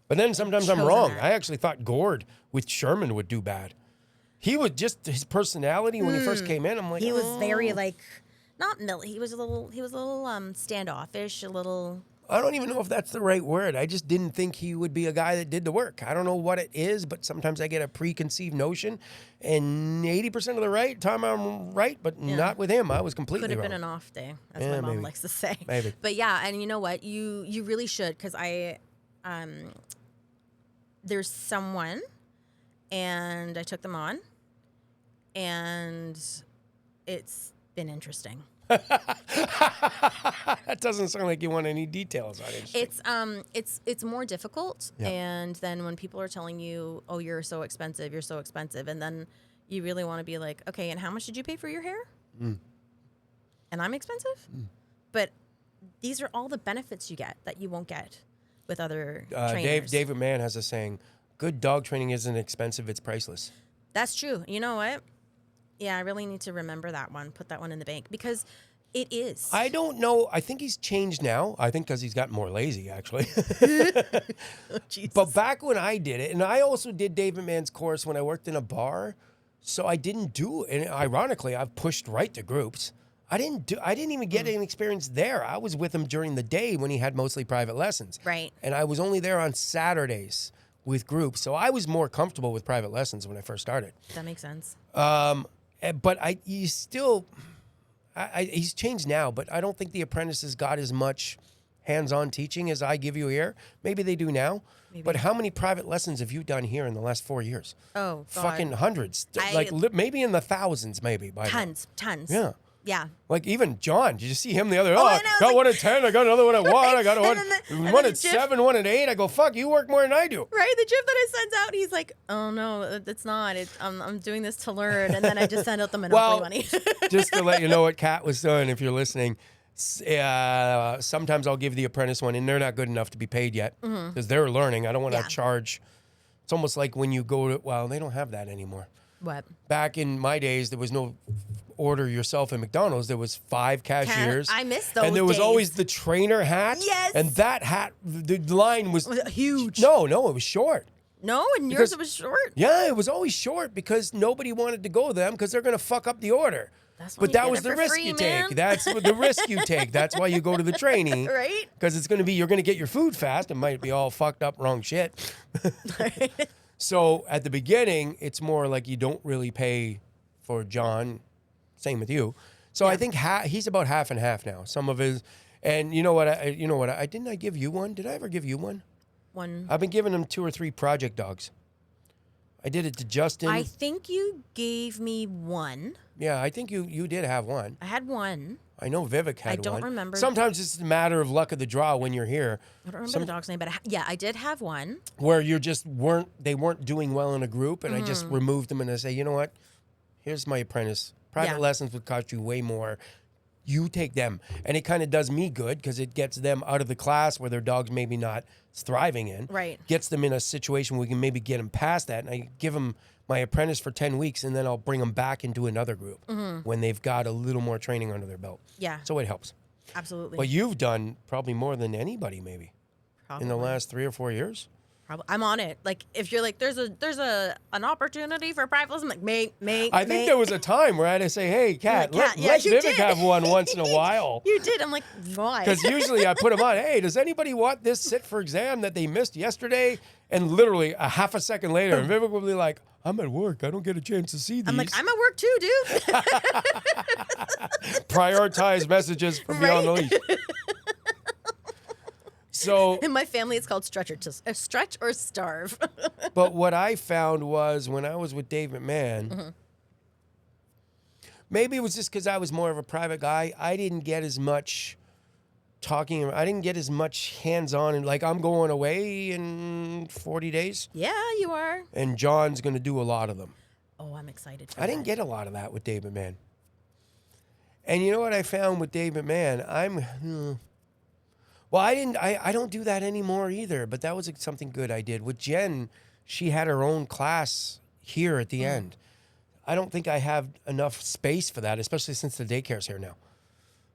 But then sometimes I'm chosen wrong. that. I actually thought Gord with Sherman would do bad. He would just, his personality when he first came in, I'm like, He was very like, not he was a little standoffish, a little... I don't even know if that's the right word. I just didn't think he would be a guy that did the work. I don't know what it is, but sometimes I get a preconceived notion, and 80% of the time I'm right, but not with him. I was completely Could have wrong. been an off day, as Yeah, my mom maybe. likes to say. Maybe. But yeah, and you know what? You really should, because I there's someone, and I took them on, and it's been interesting. That doesn't sound like you want any details on it. It's more difficult, Yeah. and then when people are telling you, "Oh, you're so expensive," and then you really want to be like, "Okay, and how much did you pay for your hair?" And I'm expensive, but these are all the benefits you get that you won't get with other trainers. David Mann has a saying: "Good dog training isn't expensive; it's priceless." That's true. You know what? Yeah, I really need to remember that one. Put that one in the bank because it is. I don't know. I think he's changed now. I think because he's gotten more lazy, actually. Jesus. But back when I did it, and I also did David Mann's course when I worked in a bar, so I didn't do it. And ironically, I've pushed right to groups. I didn't even get any experience there. I was with him during the day when he had mostly private lessons. Right. And I was only there on Saturdays with groups. So I was more comfortable with private lessons when I first started. That makes sense. But he's changed now, but I don't think the apprentices got as much hands-on teaching as I give you here. Maybe they do now. Maybe. But how many private lessons have you done here in the last 4 years? Oh, God. Fucking hundreds. Maybe in the thousands, maybe. By now. Tons. Yeah. Yeah. Like even John, did you see him the other? Oh, I I know, got like- one at 10. I got another one at 1. I got one, and one then at Jeff- 7, one at 8. I go, fuck, you work more than I do. Right, the GIF that I sent out, he's like, "Oh no, it's not. I'm doing this to learn," and then I just send out the Monopoly money. Just to let you know what Kat was doing, if you're listening, sometimes I'll give the apprentice one, and they're not good enough to be paid yet because they're learning. I don't want to Yeah. charge. It's almost like when you go to, well, they don't have that anymore. What? Back in my days, there was no order yourself at McDonald's. There was 5 cashiers. I miss those And there was days. always the trainer hat. Yes. And that hat, the line was Was it huge? No, it was short. No, and Because- yours it was short. Yeah, it was always short because nobody wanted to go to them because they're going to fuck up the order. That's when But you that get was it the for risk free, you man. take. That's the risk you take. That's why you go to the trainee. Right? Because it's going to be, you're going to get your food fast. It might be all fucked up, wrong shit. So at the beginning, it's more like you don't really pay for John. Same with you. So I think he's about half and half now. Some of his, and you know what? I didn't I give you one? Did I ever give you one? One. I've been giving him 2 or 3 project dogs. I did it to Justin. I think you gave me one. Yeah, I think you did have one. I had one. I know Vivek had one. I don't remember. Sometimes it's a matter of luck of the draw when you're here, I don't remember the dog's name, but I did have one. where you just they weren't doing well in a group, and I just Mm-hmm. removed them and I say, you know what? Here's my apprentice. Private Yeah. lessons would cost you way more. You take them, and it kind of does me good because it gets them out of the class where their dog's maybe not thriving in. Right. Gets them in a situation where we can maybe get them past that, and I give them my apprentice for 10 weeks, and then I'll bring them back into another group when they've got a little more training under their belt. Mm-hmm. Yeah, So it helps. absolutely. But you've done probably more than anybody, maybe, in the Probably. last 3 or 4 years. I'm on it. Like if you're like, there's an opportunity for private lesson, I'm like, mate. I think there was a time where I had to say, hey, Kat, You're like, "Kat, yeah, let you Vivek did." have one once in a while. You did. I'm like, why? Because usually I put them on, hey, does anybody want this sit for exam that they missed yesterday? And literally a half a second later, and Vivek will be like, I'm at work. I don't get a chance to see these. I'm like, I'm at work too, dude. Prioritize messages from beyond the leash. So, In my family, it's called stretch or starve. but what I found was when I was with Dave McMahon, maybe it was just because I was more of a private guy. I didn't get as much talking. I didn't get as much hands-on. And like, I'm going away in 40 days, Yeah, you are. and John's going to do a lot of them. Oh, I'm excited for I didn't that. get a lot of that with Dave McMahon. And you know what I found with Dave McMahon? Well, I don't do that anymore either, but that was something good I did. With Jen, she had her own class here at the end. I don't think I have enough space for that, especially since the daycare's here now.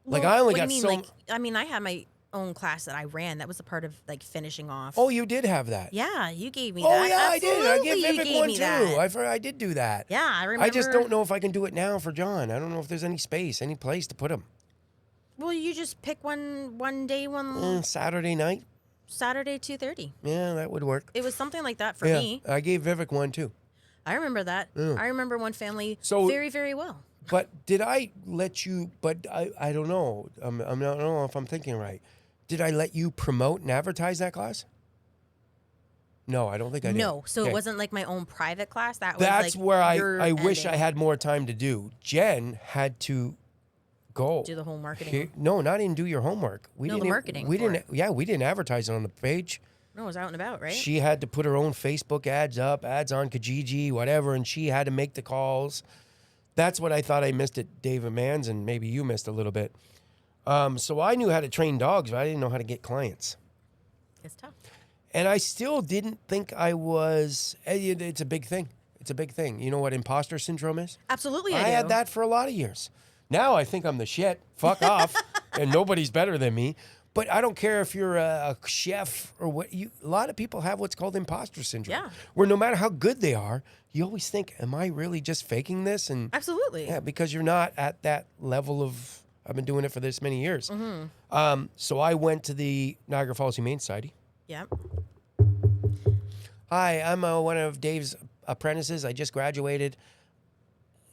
Like, Well, I only what got do you so... mean? Like, I mean, I had my own class that I ran. That was a part of like finishing off. Oh, you did have that. yeah, you gave me Oh, that. yeah, I did. I Absolutely, gave you Vivek gave one me too. that. I did do that. Yeah, I remember. I just don't know if I can do it now for John. I don't know if there's any space, any place to put him. Well, you just pick one day, one Saturday night? Saturday, 2:30. Yeah, that would work. It was something like that for Yeah, me. I gave Vivek one too. I remember that. I remember one family So- very, very well. But did I let you? But I don't know. I don't know if I'm thinking right. Did I let you promote and advertise that class? No, I don't think I did. No, so Okay. it wasn't like my own private class. That was That's like where your I wish I ending. had more time to do. Jen had to go. Do the whole marketing. No, not even do your homework. We No, the didn't. marketing We for didn't. it. Yeah, we didn't advertise it on the page. No, it was out and about, right? She had to put her own Facebook ads up, ads on Kijiji, whatever, and she had to make the calls. That's what I thought I missed at David Mann's, and maybe you missed a little bit. So I knew how to train dogs, but I didn't know how to get clients. It's tough. And I still didn't think I was. It's a big thing. It's a big thing. You know what imposter syndrome is? Absolutely, I do. had that for a lot of years. Now I think I'm the shit. Fuck off. And nobody's better than me. But I don't care if you're a chef or what. A lot of people have what's called imposter syndrome. Yeah. Where no matter how good they are, you always think, am I really just faking this? And Absolutely. yeah, because you're not at that level of, I've been doing it for this many years. Mm-hmm. So I went to the Niagara Falls Humane Society. Yep. Hi, I'm one of Dave's apprentices. I just graduated.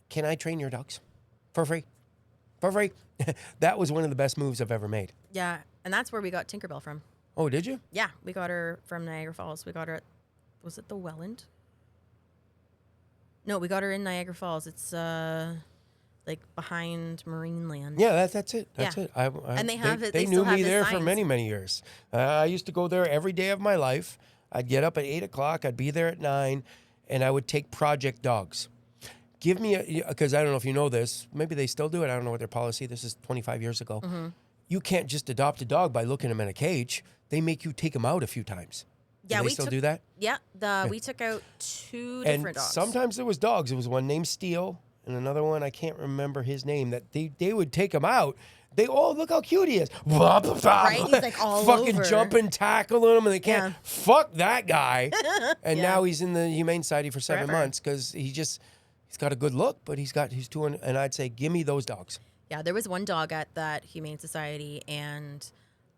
Can I train your dogs for free? For free. That was one of the best moves I've ever made. Yeah, and that's where we got Tinkerbell from. Oh, did you? Yeah, we got her from Niagara Falls. We got her at, was it the Welland? No, we got her in Niagara Falls. It's like behind Marineland. Yeah, that's it. That's Yeah. it. And they have it- They they knew still have me the there for signs. many, many years. I used to go there every day of my life. I'd get up at 8 o'clock. I'd be there at 9, and I would take project dogs. Give me because I don't know if you know this. Maybe they still do it. I don't know what their policy. This is 25 years ago. Mm-hmm. You can't just adopt a dog by looking him in a cage. They make you take him out a few times. Yeah, do they we still took- do that? Yeah, we took out 2 And different dogs. sometimes there was dogs. There was one named Steel and another one, I can't remember his name, that they would take him out. They, look how cute he is. Right? He's like all fucking over. jumping, tackling him, and they can't. Yeah. Fuck that guy. And Yeah. now he's in the Humane Society for 7 Forever. months because he's got a good look, but he's 200. And I'd say, give me those dogs. Yeah, there was one dog at that Humane Society, and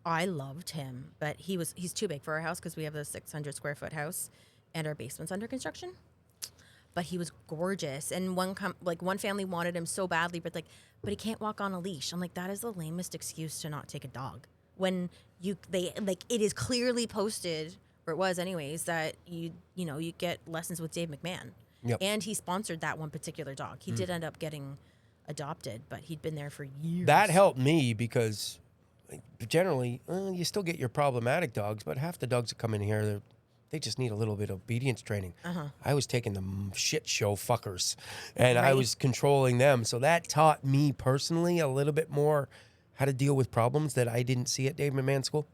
I loved him, but he's too big for our house because we have a 600 square foot house, and our basement's under construction. But he was gorgeous, and one family wanted him so badly, but he can't walk on a leash. I'm like, that is the lamest excuse to not take a dog when it is clearly posted, or it was anyways, that you get lessons with Dave McMahon. Yep. And he sponsored that one particular dog. He did end up getting adopted, but he'd been there for years. That helped me because generally, you still get your problematic dogs, but half the dogs that come in here, they just need a little bit of obedience training. I was taking the shit show fuckers, and I Right. was controlling them. So that taught me personally a little bit more how to deal with problems that I didn't see at Dave McMahon School.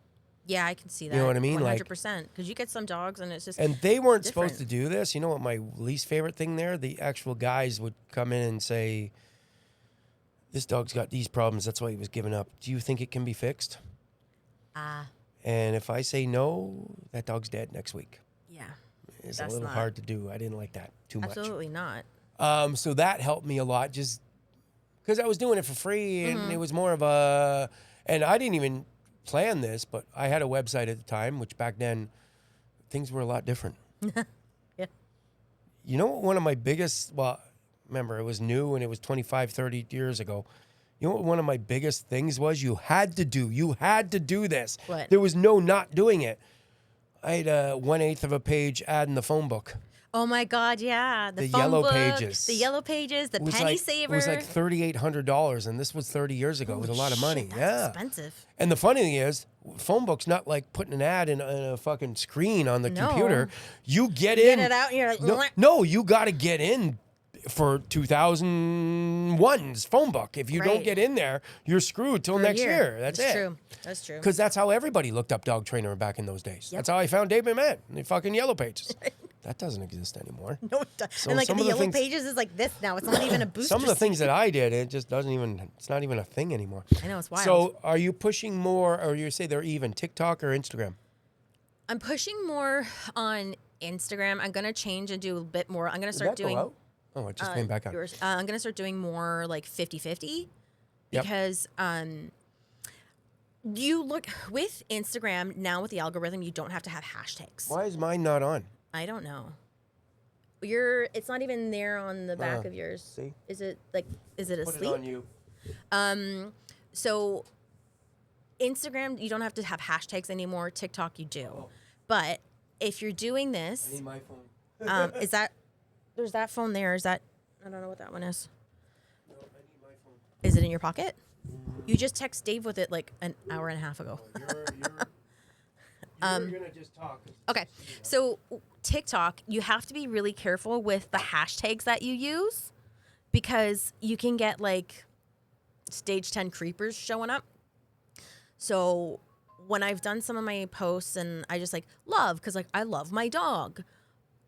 Yeah, I can see that. know what I mean? Like- 100%. Because you get some dogs and it's just. And they weren't different. supposed to do this. You know what my least favorite thing there? The actual guys would come in and say, this dog's got these problems. That's why he was giving up. Do you think it can be fixed? And if I say no, that dog's dead next week. Yeah. It's That's a little not- hard to do. I didn't like that too much. Absolutely not. So that helped me a lot just because I was doing it for free and Mm-hmm. it was more of and I didn't even plan this, but I had a website at the time, which back then things were a lot different. Yeah. You know what one of my biggest, remember it was new and it was 25, 30 years ago. You know what one of my biggest things was? You had to do this. What? There was no not doing it. I had a 1/8 of a page ad in the phone book. Oh my God, yeah. The phone yellow book, pages. The yellow pages, the It was penny like, saver. It was like $3,800, and this was 30 years ago. It was a lot of money. Shit, that's Yeah. expensive. And the funny thing is, phone book's not like putting an ad in a fucking screen on the No. computer. You get Get in. it out and you're like, No, you got to get in for 2001's phone book. If you don't Right. get in there, you're screwed till for a next year. That's it. True. That's true. Because that's how everybody looked up dog trainer back in those days. That's how I found Dave McMahon in the fucking yellow pages. That doesn't exist anymore. No, it does. So and like some the of the yellow things- pages is like this now. It's not even a booster. Some of the things that I did, it just doesn't even, it's not even a thing anymore. I know, it's wild. So are you pushing more, or you say they're even, TikTok or Instagram? I'm pushing more on Instagram. I'm gonna change and do a bit more. I'm gonna start doing. Oh, it just came back on. I'm gonna start doing more like 50-50 Yep. because you look with Instagram now with the algorithm. You don't have to have hashtags. Why is mine not on? I don't know. It's not even there on the back of yours. see? Is it asleep? you. So Instagram, you don't have to have hashtags anymore. TikTok, you do. Oh. But if you're doing this, I need my phone. is that there's that phone there? Is that I don't know what that one is. No, I need my phone. Is it in your pocket? You just text Dave with it like an hour and a half ago. You're gonna just talk. Okay, so TikTok, you have to be really careful with the hashtags that you use because you can get like stage 10 creepers showing up. So when I've done some of my posts and I just like love, because like I love my dog.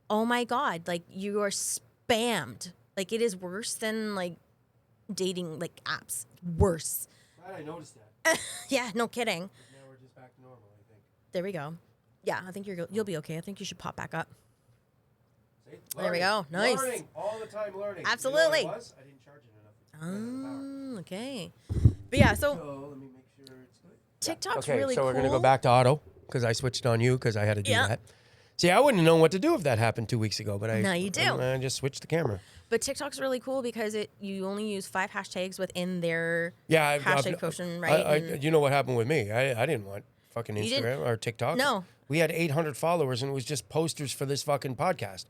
Oh my God, like you are spammed. Like it is worse than like dating like apps. Worse. Glad I noticed that. Yeah, no kidding. Now we're just back to normal, I think. There we go. Yeah, I think you'll be okay. I think you should pop back up. See? There we go. Nice. Learning. All the time learning. Absolutely. You know what it was? I didn't charge it enough. Oh, okay. But yeah, so So let me make sure it's good. TikTok's Okay, really so cool. we're gonna go back to auto because I switched on you because I had to do Yeah. that. See, I wouldn't have known what to do if that happened 2 weeks ago, but Now you do. I just switched the camera. But TikTok's really cool because you only use 5 hashtags within their Yeah, hashtag quotient, right? And you know what happened with me? I didn't want fucking You didn't- Instagram or TikTok. No. We had 800 followers and it was just posters for this fucking podcast.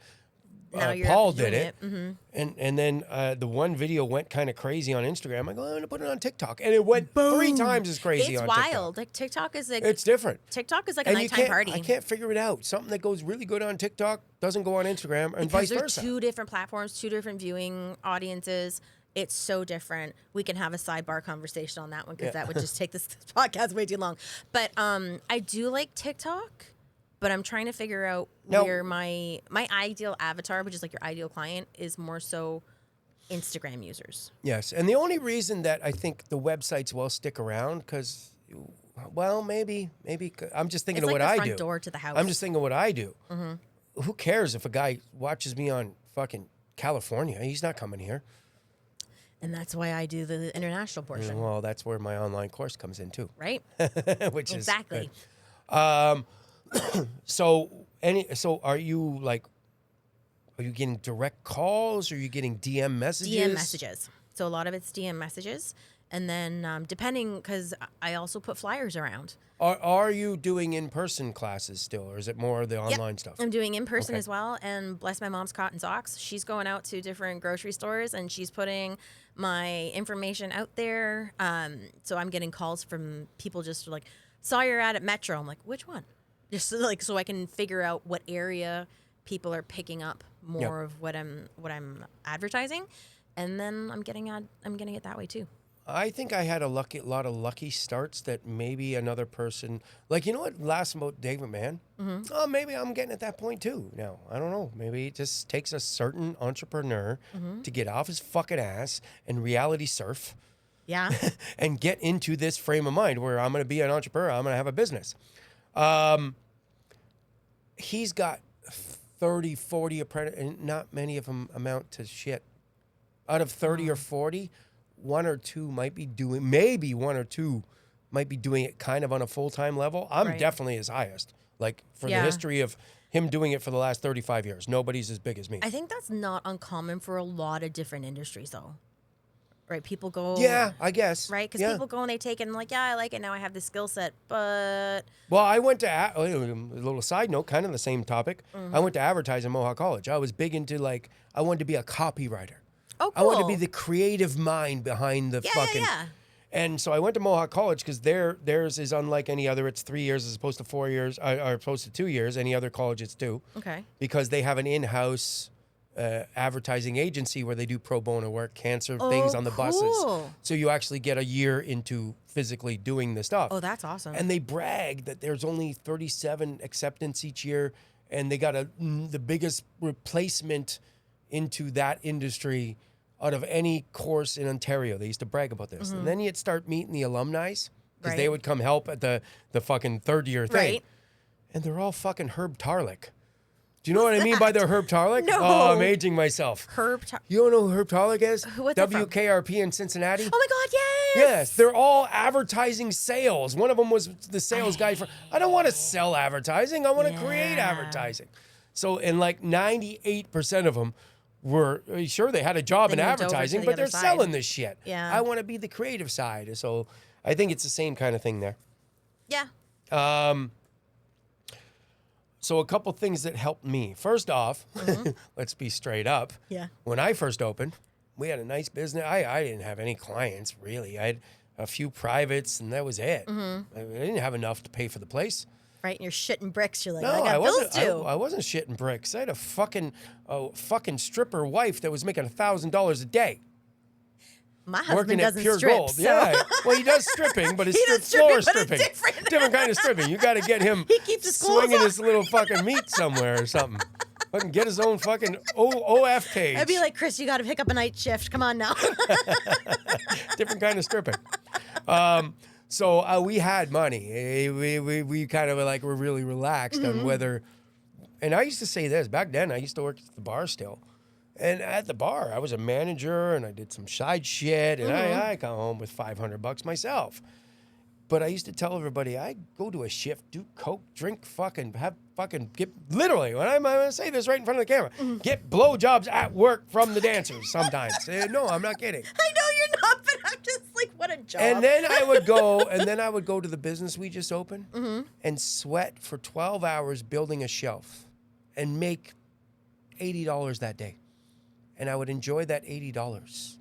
Now you're Paul doing did it, Mhm. and then the one video went kind of crazy on Instagram. I go, I'm gonna put it on TikTok, and it went 3 times as crazy It's on wild. TikTok. Like TikTok is like It's different. TikTok is like a And you nighttime can't, party. I can't figure it out. Something that goes really good on TikTok doesn't go on Instagram, and vice because they're versa. 2 different platforms, 2 different viewing audiences. It's so different. We can have a sidebar conversation on that one because that would just take this podcast way too long. But I do like TikTok, but I'm trying to figure out Now- where my ideal avatar, which is like your ideal client, is more so Instagram users. Yes, and the only reason that I think the websites will stick around because, well, maybe I'm just thinking It's of like what the I front do. door to the house. I'm just thinking what I do. Who cares if a guy watches me on fucking California? He's not coming here. And that's why I do the international portion, Well, that's where my online course comes in too, right? which Exactly. is good. So are you like? Are you getting direct calls? Or are you getting DM messages? DM messages. So a lot of it's DM messages. And then depending, because I also put flyers around. Are you doing in-person classes still, or is it more the online stuff? I'm doing in person Okay. as well. And bless my mom's cotton socks. She's going out to different grocery stores and she's putting my information out there. So I'm getting calls from people just like, saw your ad at Metro. I'm like, which one? Just like so I can figure out what area people are picking up more of what I'm advertising. And then I'm getting it that way too. I think I had a lot of lucky starts that maybe another person, like, you know what, last about Dave McMahon? Oh, maybe I'm getting at that point too now. I don't know. Maybe it just takes a certain entrepreneur to get off his fucking ass and reality surf Yeah. and get into this frame of mind where I'm going to be an entrepreneur. I'm going to have a business. He's got 30, 40 apprentices, and not many of them amount to shit. Out of 30 or 40, 1 or 2 might be doing, maybe 1 or 2 might be doing it kind of on a full-time level. I'm Right. definitely his highest. Like, for the Yeah. history of him doing it for the last 35 years, nobody's as big as me. I think that's not uncommon for a lot of different industries though. Right? People go Yeah, I guess. right? Because Yeah. people go and they take it and like, yeah, I like it. Now I have the skill set, but Well, I went to, a little side note, kind of the same topic. Mm-hmm. I went to advertise at Mohawk College. I was big into, like, I wanted to be a copywriter. oh, cool. I wanted to be the creative mind behind the yeah, fucking. yeah. And so I went to Mohawk College because theirs is unlike any other. It's 3 years as opposed to 4 years, or opposed to 2 years. Any other college, it's 2. Okay. Because they have an in-house advertising agency where they do pro bono work, cancer things on the buses. cool. So you actually get a year into physically doing the stuff. Oh, that's awesome. And they brag that there's only 37 acceptance each year, and they got the biggest replacement into that industry out of any course in Ontario. They used to brag about this. And then you'd start meeting the alumni because they Right. would come help at the fucking third year thing. Right. And they're all fucking Herb Tarlick. Do you know what I mean by the Herb Tarlick? No. Oh, I'm aging myself. You don't know who Herb Tarlick is? What's that from? WKRP in Cincinnati? Oh my God, yes. Yes, they're all advertising sales. One of them was the sales guy for. I don't want to sell advertising. I want to create Yeah. advertising. So, and like 98% of them were sure they had a job They in moved over to advertising, the but other they're side. selling this shit. Yeah. I want to be the creative side. So, I think it's the same kind of thing there. Yeah. So a couple things that helped me. First off, let's be straight up. Yeah. When I first opened, we had a nice business. I didn't have any clients, really. I had a few privates, and that was it. I didn't have enough to pay for the place. Right, and you're shitting bricks. You're like, No, I got bills too. I wasn't shitting bricks. I had a fucking stripper wife that was making $1,000 a day. My husband Working at doesn't Pure strip. Gold. So. Yeah. Well, he does stripping, but it's He does floor stripping, but it's stripping. different. Kind of stripping. You got to get him He keeps his clothes swinging on. his little fucking meat somewhere or something. Fucking get his own fucking OF page. I'd be like, Chris, you got to pick up a night shift. Come on now. Different kind of stripping. So we had money. We kind of like were really relaxed on whether. And I used to say this back then. I used to work at the bar still, and at the bar I was a manager and I did some side shit, and I come home with $500 myself. But I used to tell everybody I go to a shift, do coke, drink, get literally. When I'm gonna say this right in front of the camera, get blowjobs at work from the dancers sometimes. No, I'm not kidding. I know you're not, but I'm just like, what a job. And then I would go to the business we just opened and sweat for 12 hours building a shelf and make $80 that day. And I would enjoy that $80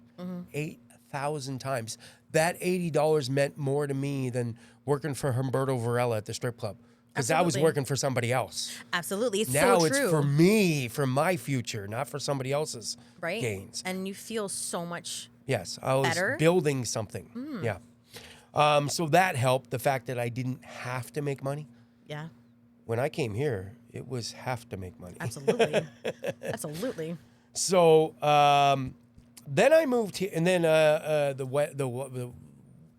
8,000 times. That $80 meant more to me than working for Humberto Varela at the strip club, because I was Absolutely. working for somebody else. Absolutely. It's Now so it's true. for me, for my future, not for somebody else's right? gains. And you feel so much. Yes, I was Better? building something. Yeah. So that helped, the fact that I didn't have to make money. Yeah, When I came here, it was have to make money. absolutely. Absolutely. So then I moved here, and then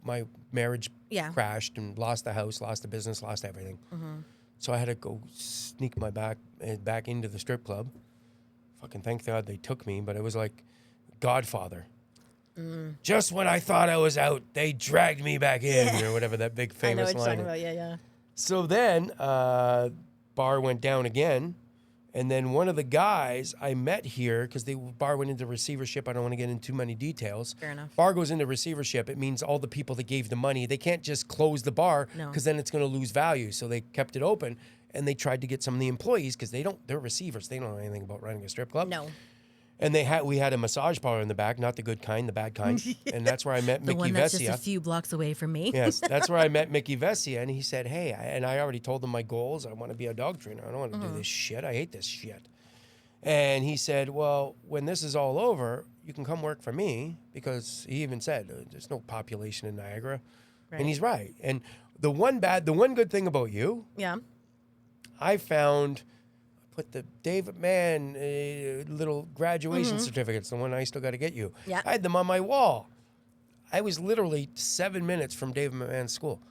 my marriage Yeah. crashed and lost the house, lost the business, lost everything. So I had to go sneak my back into the strip club. Fucking thank God they took me, but it was like Godfather. Just when I thought I was out, they dragged me back in, or whatever that big I know famous what you're line talking is. about. Yeah, yeah. So then, bar went down again. And then one of the guys I met here, because the bar went into receivership. I don't want to get into too many details. Fair enough. Bar goes into receivership. It means all the people that gave the money, they can't just close the bar, No. because then it's going to lose value. So they kept it open, and they tried to get some of the employees, because they're receivers. They don't know anything about running a strip club. No. And we had a massage parlor in the back, not the good kind, the bad kind. And that's where I met The Mickey one that's Vessia. just a few blocks away from me. Yes, that's where I met Mickey Vessia, and he said, hey, and I already told him my goals. I want to be a dog trainer. I don't want to do this shit. I hate this shit. And he said, well, when this is all over, you can come work for me, because he even said, there's no population in Niagara. Right. And he's right. And the one good thing about you, Yeah. I found, put the David Mann little graduation certificates, the one I still got to get you. Yeah. I had them on my wall. I was literally 7 minutes from David Mann's school.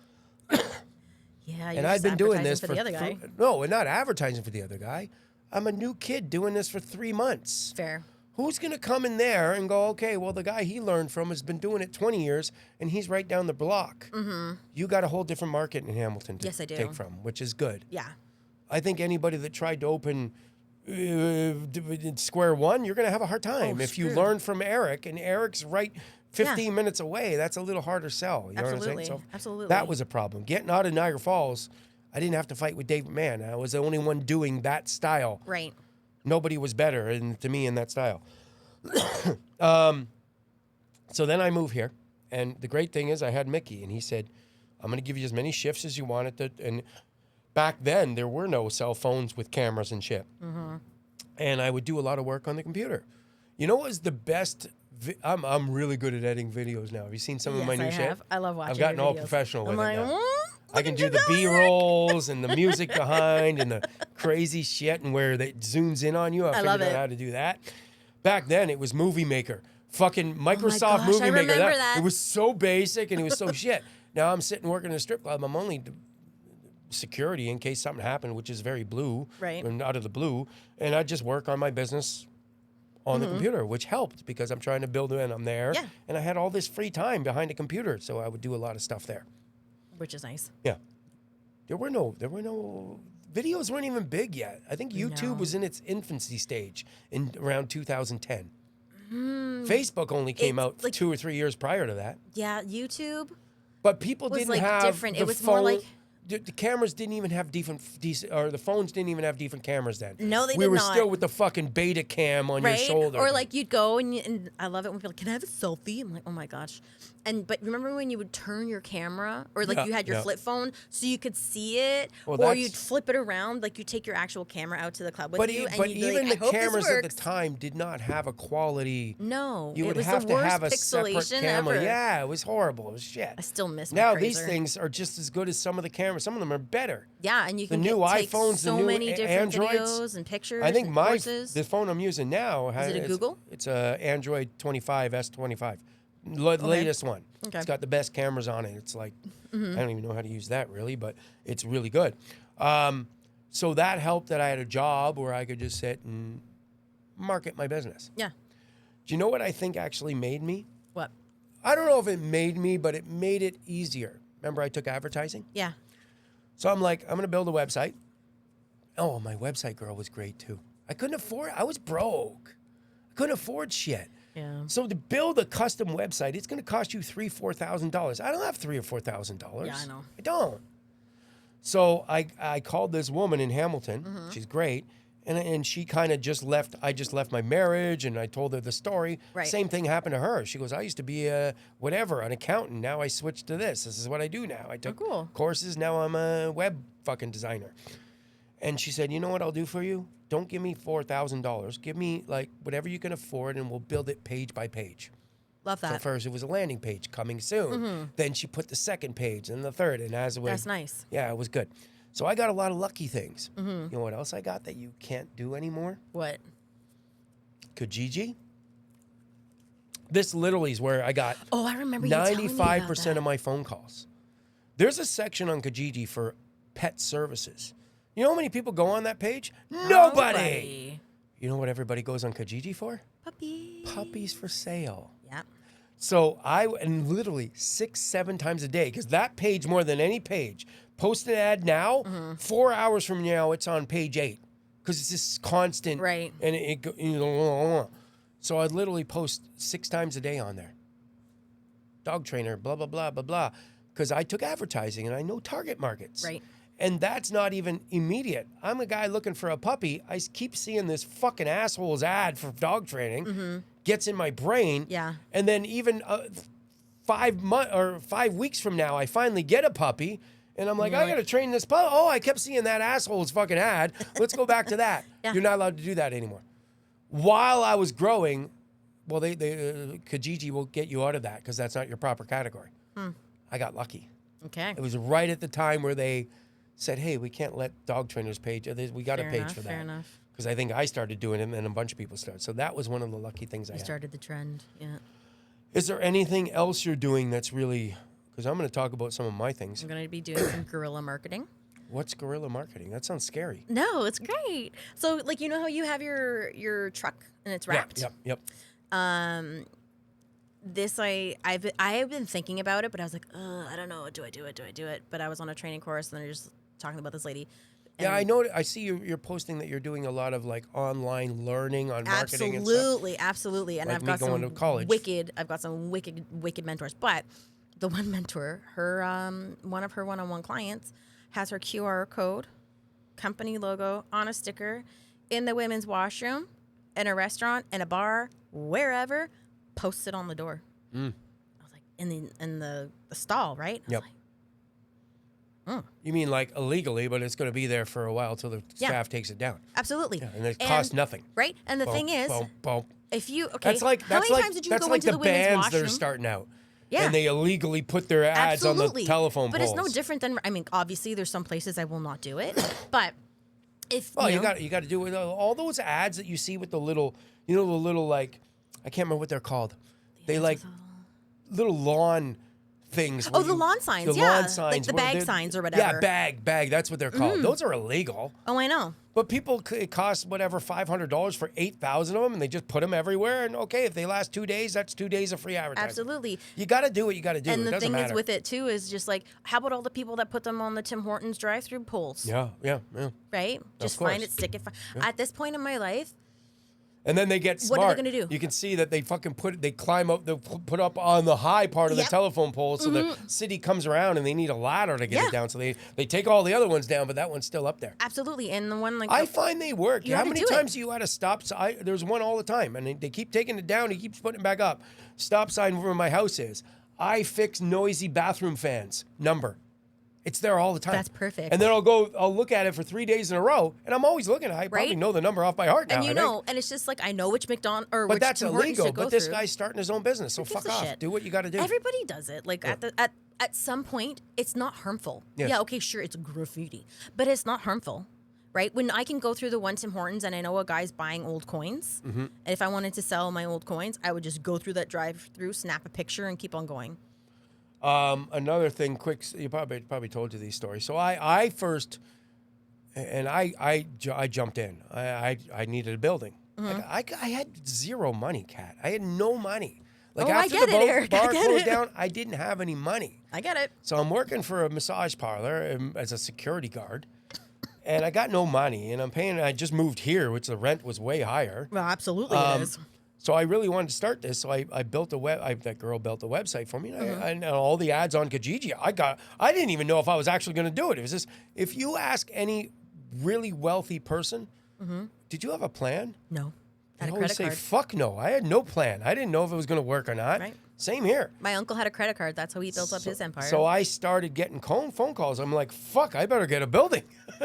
Yeah. And I've been doing this for the other guy. no, and not advertising for the other guy. I'm a new kid doing this for 3 months. Fair. Who's going to come in there and go, okay, well, the guy he learned from has been doing it 20 years, and he's right down the block. You got a whole different market in Hamilton to Yes, I do. take from, which is good. Yeah. I think anybody that tried to open square one, you're going to have a hard time. If you screwed. learn from Eric, and Eric's right 15 minutes away, that's a little harder sell. You know what I'm Absolutely. saying? So Absolutely. that was a problem. Getting out of Niagara Falls, I didn't have to fight with David Mann. I was the only one doing that style. Right. Nobody was better to me in that style. So then I moved here, and the great thing is I had Mickey, and he said, I'm going to give you as many shifts as you wanted. And back then, there were no cell phones with cameras and shit. And I would do a lot of work on the computer. You know what was the best? I'm really good at editing videos now. Have you seen some of my new I shit? have. I love watching. I've gotten your all videos. professional with I'm like, it now. "Mm, I can look do at the you go, Eric." B-rolls and the music behind and the crazy shit and where it zooms in on you. I figured love out it. how to do that. Back then, it was Movie Maker. Fucking Microsoft gosh, Movie I Maker. remember that. It was so basic and it was so shit. Now I'm sitting working in a strip club. I'm only security in case something happened, which is very blue. Right. And out of the blue. And I just work on my business on the computer, which helped because I'm trying to build it and I'm there. Yeah. And I had all this free time behind a computer. So I would do a lot of stuff there. Which is nice. Yeah. There were no videos weren't even big yet. I think YouTube No. was in its infancy stage in around 2010. Facebook only came It's out like- 2 or 3 years prior to that. Yeah, YouTube. But people Was, didn't like, have different. the It was phone. more like- the cameras didn't even have decent, or the phones didn't even have decent cameras then. No, they we did were not. still with the fucking beta cam on your Right? shoulder. Or like you'd go and I love it when people are like, can I have a selfie? I'm like, oh my gosh. But remember when you would turn your camera or like Yeah, you had your yeah. flip phone so you could see it, Well, or that's- you'd flip it around, like you take your actual camera out to the club with but you, and but you'd be even like, the I hope this cameras at the works. time did not have a quality. No, You it would was have the to worst have a separate pixelation camera. ever. Yeah, it was horrible. It was shit. I still miss my Now these Crazer. things are just as good as some of the cameras. Some of them are better. Yeah, and you The can new take iPhones, the so new many different Androids. videos and pictures. I think and my courses. the phone I'm using now Is it a Google? It's a Android 25 S25, latest one. Okay. It's got the best cameras on it. It's like I don't even know how to use that really, but it's really good. So that helped that I had a job where I could just sit and market my business. Yeah. Do you know what I think actually made me? What? I don't know if it made me, but it made it easier. Remember, I took advertising. Yeah. So I'm like, I'm going to build a website. Oh, my website girl was great too. I couldn't afford, I was broke. I couldn't afford shit. Yeah. So to build a custom website, it's going to cost you $3,000-$4,000. I don't have $3,000 or $4,000. Yeah, I know. I don't. So I called this woman in Hamilton. Mm-hmm. She's great. And she kind of just left. I just left my marriage, and I told her the story. Right. Same thing happened to her. She goes, I used to be an accountant. Now I switched to this. This is what I do now. I took cool. courses. Now I'm a web fucking designer. And she said, you know what I'll do for you? Don't give me $4,000. Give me like whatever you can afford, and we'll build it page by page. Love So that. first it was a landing page coming soon. Then she put the second page and the third, and as it was, That's nice. yeah, it was good. So I got a lot of lucky things. You know what else I got that you can't do anymore? What? Kijiji. This literally is where I got Oh, I remember you telling me about 95% that. of my phone calls. There's a section on Kijiji for pet services. You know how many people go on that page? Nobody. You know what everybody goes on Kijiji for? Puppy. Puppies for sale. Yeah. So and literally 6-7 times a day, because that page more than any page, post an ad now, 4 hours from now, it's on page 8, because it's just constant. Right. And so I'd literally post 6 times a day on there. Dog trainer, blah, blah, blah, blah, blah, because I took advertising and I know target markets. Right. And that's not even immediate. I'm a guy looking for a puppy. I keep seeing this fucking asshole's ad for dog training. Gets in my brain. Yeah. And then even 5 weeks from now, I finally get a puppy. And I'm like, I got to train this puppy. Oh, I kept seeing that asshole's fucking ad. Let's go back to that. Yeah. You're not allowed to do that anymore. While I was growing, well, Kijiji will get you out of that because that's not your proper category. I got lucky. Okay. It was right at the time where they said, hey, we can't let dog trainers page. We got Fair a page enough, for that. fair enough. Because I think I started doing it and then a bunch of people started. So that was one of the lucky things I You had. started the trend. Yeah. Is there anything else you're doing that's really, because I'm going to talk about some of my things. I'm going to be doing some guerrilla marketing. What's guerrilla marketing? That sounds scary. No, it's great. So, like, you know how you have your truck and it's wrapped? Yep. This I've been thinking about it, but I was like, I don't know. Do I do it? But I was on a training course and they're just talking about this lady. Yeah, And I know. I see you're posting that you're doing a lot of like online learning on marketing and stuff. Absolutely. And Like I've me got going some to college. wicked mentors. But the one mentor, one of her one-on-one clients has her QR code, company logo on a sticker in the women's washroom, in a restaurant, in a bar, wherever, posted on the door. I was like, in the stall, right? I was Yep. like, You mean like illegally, but it's going to be there for a while till the Yeah. staff takes it down. absolutely. And it costs nothing. Right? And the thing is, Boom. if you, okay, That's like how many times did you that's go like into the the women's bands washroom? that are starting out. Yeah. And they illegally put their ads on the telephone but poles. it's no different than, I mean, obviously there's some places I will not do it, but if, Well, you know, you got to do it. All those ads that you see with the little, the little like, I can't remember what they're called. They like little lawn things. Oh, where the lawn signs, the yeah. lawn Like signs. the where bag they're- signs or Yeah, whatever. bag. That's what they're called. Those are illegal. oh, I know. But people, it costs whatever, $500 for 8,000 of them, and they just put them everywhere. And okay, if they last 2 days, that's 2 days of free advertising. Absolutely. You got to do what you got to do. And It the doesn't thing is matter. with it too is just like, how about all the people that put them on the Tim Hortons drive-through poles? Yeah. Right? Just course. find it, stick it. At this point in my life, And then they get smart. What are they gonna do? You can see that they fucking they climb up, they put up on the high part of the Yep. telephone pole, so the city comes around and they need a ladder to get Yeah. it down. So they take all the other ones down, but that one's still up there. Absolutely. And the one like I find they work. You How gotta many do it. times do you at a stop sign? There's one all the time, and they keep taking it down. He keeps putting it back up. Stop sign where my house is. I fix noisy bathroom fans. Number. It's there all the time. That's perfect. And then I'll look at it for 3 days in a row, and I'm always looking. I probably Right? know the number off by heart now. and I you think. know, and it's just like I know which McDonald's or But which that's Tim Hortons illegal. to go But this through. guy's starting his own business, so Who gives fuck a off. shit? Do what you got to do. Everybody does it. Like at some point, it's not harmful. Yes. Yeah, okay, sure, it's graffiti, but it's not harmful, right? When I can go through the one Tim Hortons and I know a guy's buying old coins, Mm-hmm. and if I wanted to sell my old coins, I would just go through that drive-through, snap a picture, and keep on going. Another thing, quick. You probably told you these stories. So I first, and I jumped in. I needed a building. Mm-hmm. Like I had zero money, Kat. I had no money. Like Oh, I after get the it, boat Eric. I bar get closed it. down, I didn't have any money. I get it. So I'm working for a massage parlor as a security guard, and I got no money. And I'm paying. I just moved here, which the rent was way higher. Well, absolutely, it is. So I really wanted to start this. So I built that girl built a website for me, and all the ads on Kijiji. I didn't even know if I was actually going to do it. It was just, if you ask any really wealthy person, did you have a plan? No, I They had a always credit say, card. "Fuck no, I had no plan. I didn't know if it was going to work or not." Right. Same here. My uncle had a credit card. That's how he built up his empire. So I started getting phone calls. I'm like, "Fuck, I better get a building."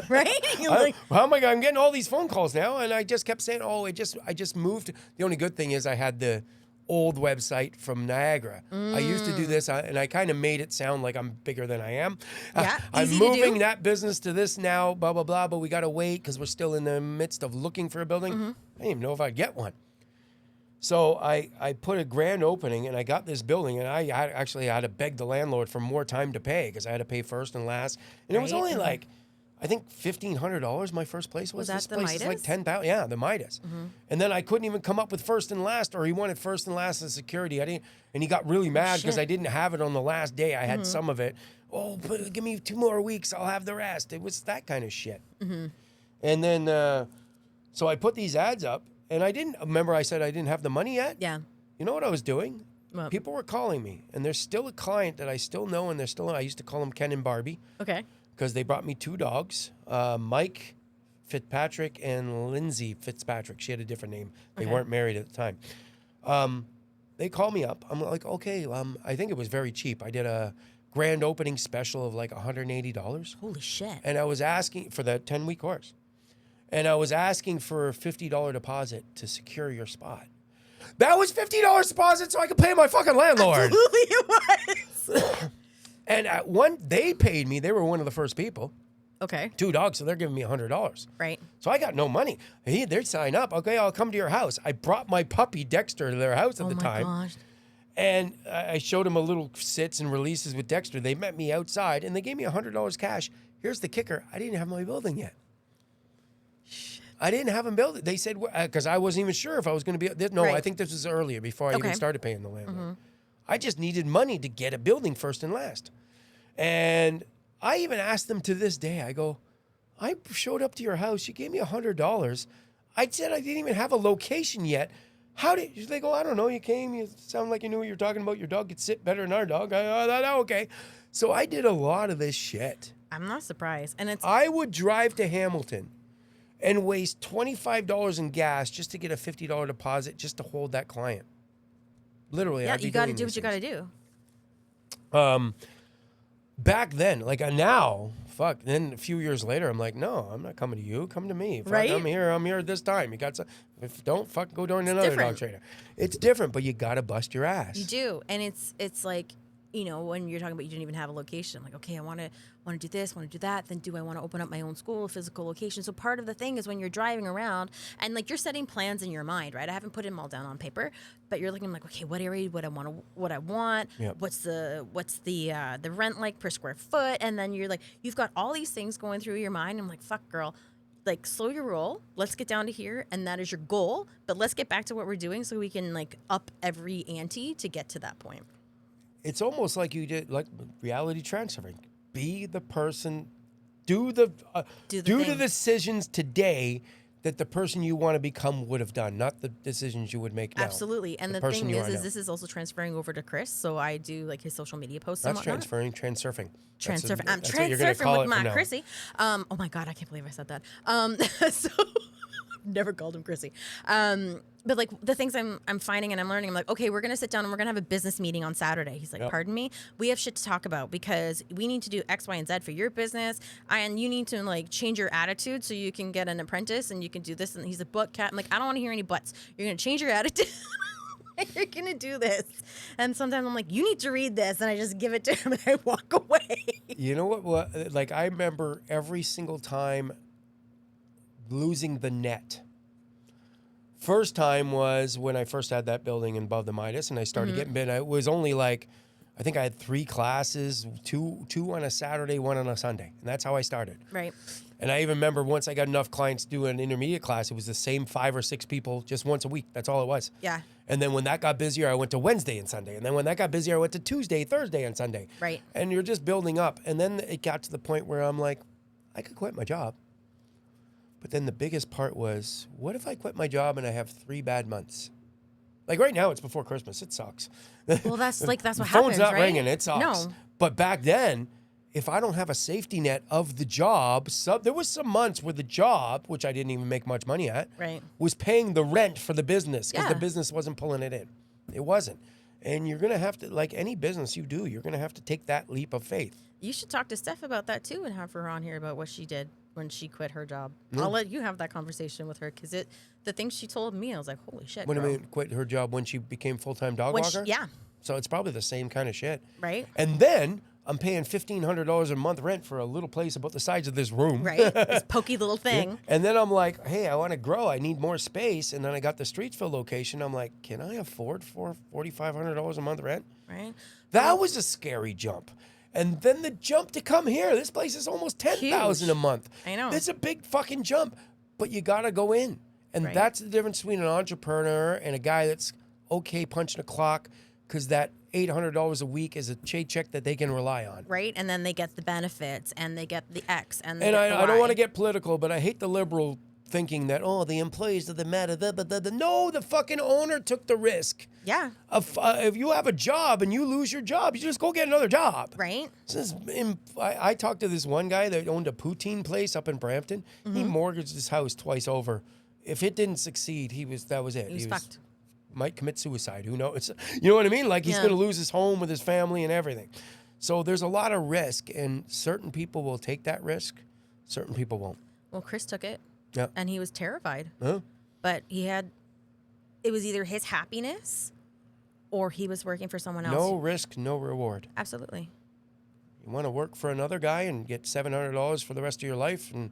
right? You're like, How am I? I'm getting all these phone calls now, and I just kept saying, "Oh, I just moved." The only good thing is I had the old website from Niagara. I used to do this, and I kind of made it sound like I'm bigger than I am. Yeah, I'm easy to moving do. that business to this now, blah blah blah. But we got to wait because we're still in the midst of looking for a building. I didn't even know if I'd get one. So I put a grand opening, and I got this building, and I actually had to beg the landlord for more time to pay because I had to pay first and last, and it was Right. only like, I think $1,500. My first place was. that This the place is like Midas? 10,000. Yeah, the Midas. And then I couldn't even come up with first and last, or he wanted first and last as security. I didn't, and he got really mad because shit. I didn't have it on the last day. I had some of it. Oh, but give me 2 more weeks. I'll have the rest. It was that kind of shit. And then, so I put these ads up, and I didn't remember. I said I didn't have the money yet. yeah. You know what I was doing? What? People were calling me, and there's still a client that I still know, and they're still. I used to call them Ken and Barbie Okay. because they brought me 2 dogs, Mike Fitzpatrick and Lindsay Fitzpatrick. She had a different name. They Okay. weren't married at the time. They called me up. I'm like, okay. I think it was very cheap. I did a grand opening special of like $180, Holy shit. and I was asking for the 10-week course, and I was asking for a $50 deposit to secure your spot. That was $50 deposit so I could pay my fucking landlord. Absolutely, it was. And they paid me. They were one of the first people. Okay. 2 dogs, so they're giving me $100. Right. So I got no money. They'd sign up. Okay, I'll come to your house. I brought my puppy Dexter to their house at Oh the my time. gosh. And I showed them a little sits and releases with Dexter. They met me outside and they gave me $100 cash. Here's the kicker. I didn't have my building yet. I didn't have them build it. They said, because I wasn't even sure if I was going to be. No, I Right. think this was earlier before I even Okay. started paying the landlord. I just needed money to get a building first and last. And I even asked them to this day, I go, I showed up to your house. You gave me $100. I said I didn't even have a location yet. How did they go? I don't know. You came. You sound like you knew what you were talking about. Your dog could sit better than our dog. I thought, okay. So I did a lot of this shit. I'm not surprised. And it's I would drive to Hamilton and waste $25 in gas just to get a $50 deposit just to hold that client. Literally, yeah, I'd be you got to doing do these what you got things. to do. Back then, like now, fuck. Then a few years later, I'm like, no, I'm not coming to you. Come to me. Fuck, Right? I'm here at this time. You got some. If don't fuck, go join another dog different. trainer. It's different, but you gotta bust your ass. You do, and it's like, you know, when you're talking about you didn't even have a location. I'm like, okay, I want to do this, want to do that. Then do I want to open up my own school, a physical location? So part of the thing is when you're driving around and like you're setting plans in your mind, right? I haven't put them all down on paper, but you're looking like, okay, what area, what I want, Yep. what's the rent like per square foot, and then you're like, you've got all these things going through your mind. I'm like, fuck, girl. Like, slow your roll. Let's get down to here, and that is your goal. But let's get back to what we're doing so we can like up every ante to get to that point. It's almost like you did like reality transferring. Be the person, do the Do the thing. decisions today that the person you want to become would have done, not the decisions you would make now. Absolutely. And the person thing you is are now. this is also transferring over to Chris. So I do like his social media posts That's and whatnot. transurfing. Transurfing. I'm that's what you're gonna call transurfing it with from my now. Chrissy. Oh my God, I can't believe I said that. So never called him Chrissy. But like the things I'm finding and I'm learning, I'm like, okay, we're gonna sit down and we're gonna have a business meeting on Saturday. He's like, Yep. pardon me, we have shit to talk about because we need to do X, Y, and Z for your business, and you need to like change your attitude so you can get an apprentice and you can do this. And he's a butt cat. I'm like, I don't want to hear any buts. You're gonna change your attitude. You're gonna do this. And sometimes I'm like, you need to read this, and I just give it to him and I walk away. You know what? Like I remember every single time losing the net. First time was when I first had that building above the Midas, and I started getting bid. It was only like, I think I had 3 classes, two on a Saturday, 1 on a Sunday, and that's how I started. Right. And I even remember once I got enough clients to do an intermediate class, it was the same 5 or 6 people just once a week. That's all it was. Yeah. And then when that got busier, I went to Wednesday and Sunday. And then when that got busier, I went to Tuesday, Thursday, and Sunday. Right. And you're just building up. And then it got to the point where I'm like, I could quit my job. But then the biggest part was, what if I quit my job and I have 3 bad months? Like right now, it's before Christmas. It sucks. Well, that's what The happens, phone's not right? ringing. It sucks. No. But back then, if I don't have a safety net of the job, there was some months where the job, which I didn't even make much money at, Right. was paying the rent for the business because Yeah. the business wasn't pulling it in. It wasn't. And you're going to have to, like any business you do, you're going to have to take that leap of faith. You should talk to Steph about that too and have her on here about what she did when she quit her job. I'll let you have that conversation with her because the things she told me, I was like, holy shit. What do bro. you mean, quit her job when she became full-time dog When walker? yeah, So it's probably the same kind of shit. right? And then I'm paying $1,500 a month rent for a little place about the size of this room. Right? This pokey little thing. And then I'm like, hey, I want to grow. I need more space. And then I got the Streetsville location. I'm like, can I afford $4,500 a month rent? Right? That was a scary jump. And then the jump to come here. This place is almost $10,000 a month. I know. It's a big fucking jump. But you got to go in. And Right. that's the difference between an entrepreneur and a guy that's okay punching a clock because that $800 a week is a paycheck that they can rely on. Right? And then they get the benefits and they get the X and they And get the I don't Y. want to get political, but I hate the liberal thinking that, oh, the employees of the matter. No, the fucking owner took the risk. Yeah. If you have a job and you lose your job, you just go get another job. Right? I talked to this one guy that owned a poutine place up in Brampton. He mortgaged his house twice over. If it didn't succeed, that was it. He was fucked. Might commit suicide. Who knows? You know what I mean? Like he's Yeah. going to lose his home with his family and everything. So there's a lot of risk, and certain people will take that risk. Certain people won't. Well, Chris took it Yeah. and he was terrified. Huh? But it was either his happiness or he was working for someone else. No risk, no reward. Absolutely. You want to work for another guy and get $700 for the rest of your life, and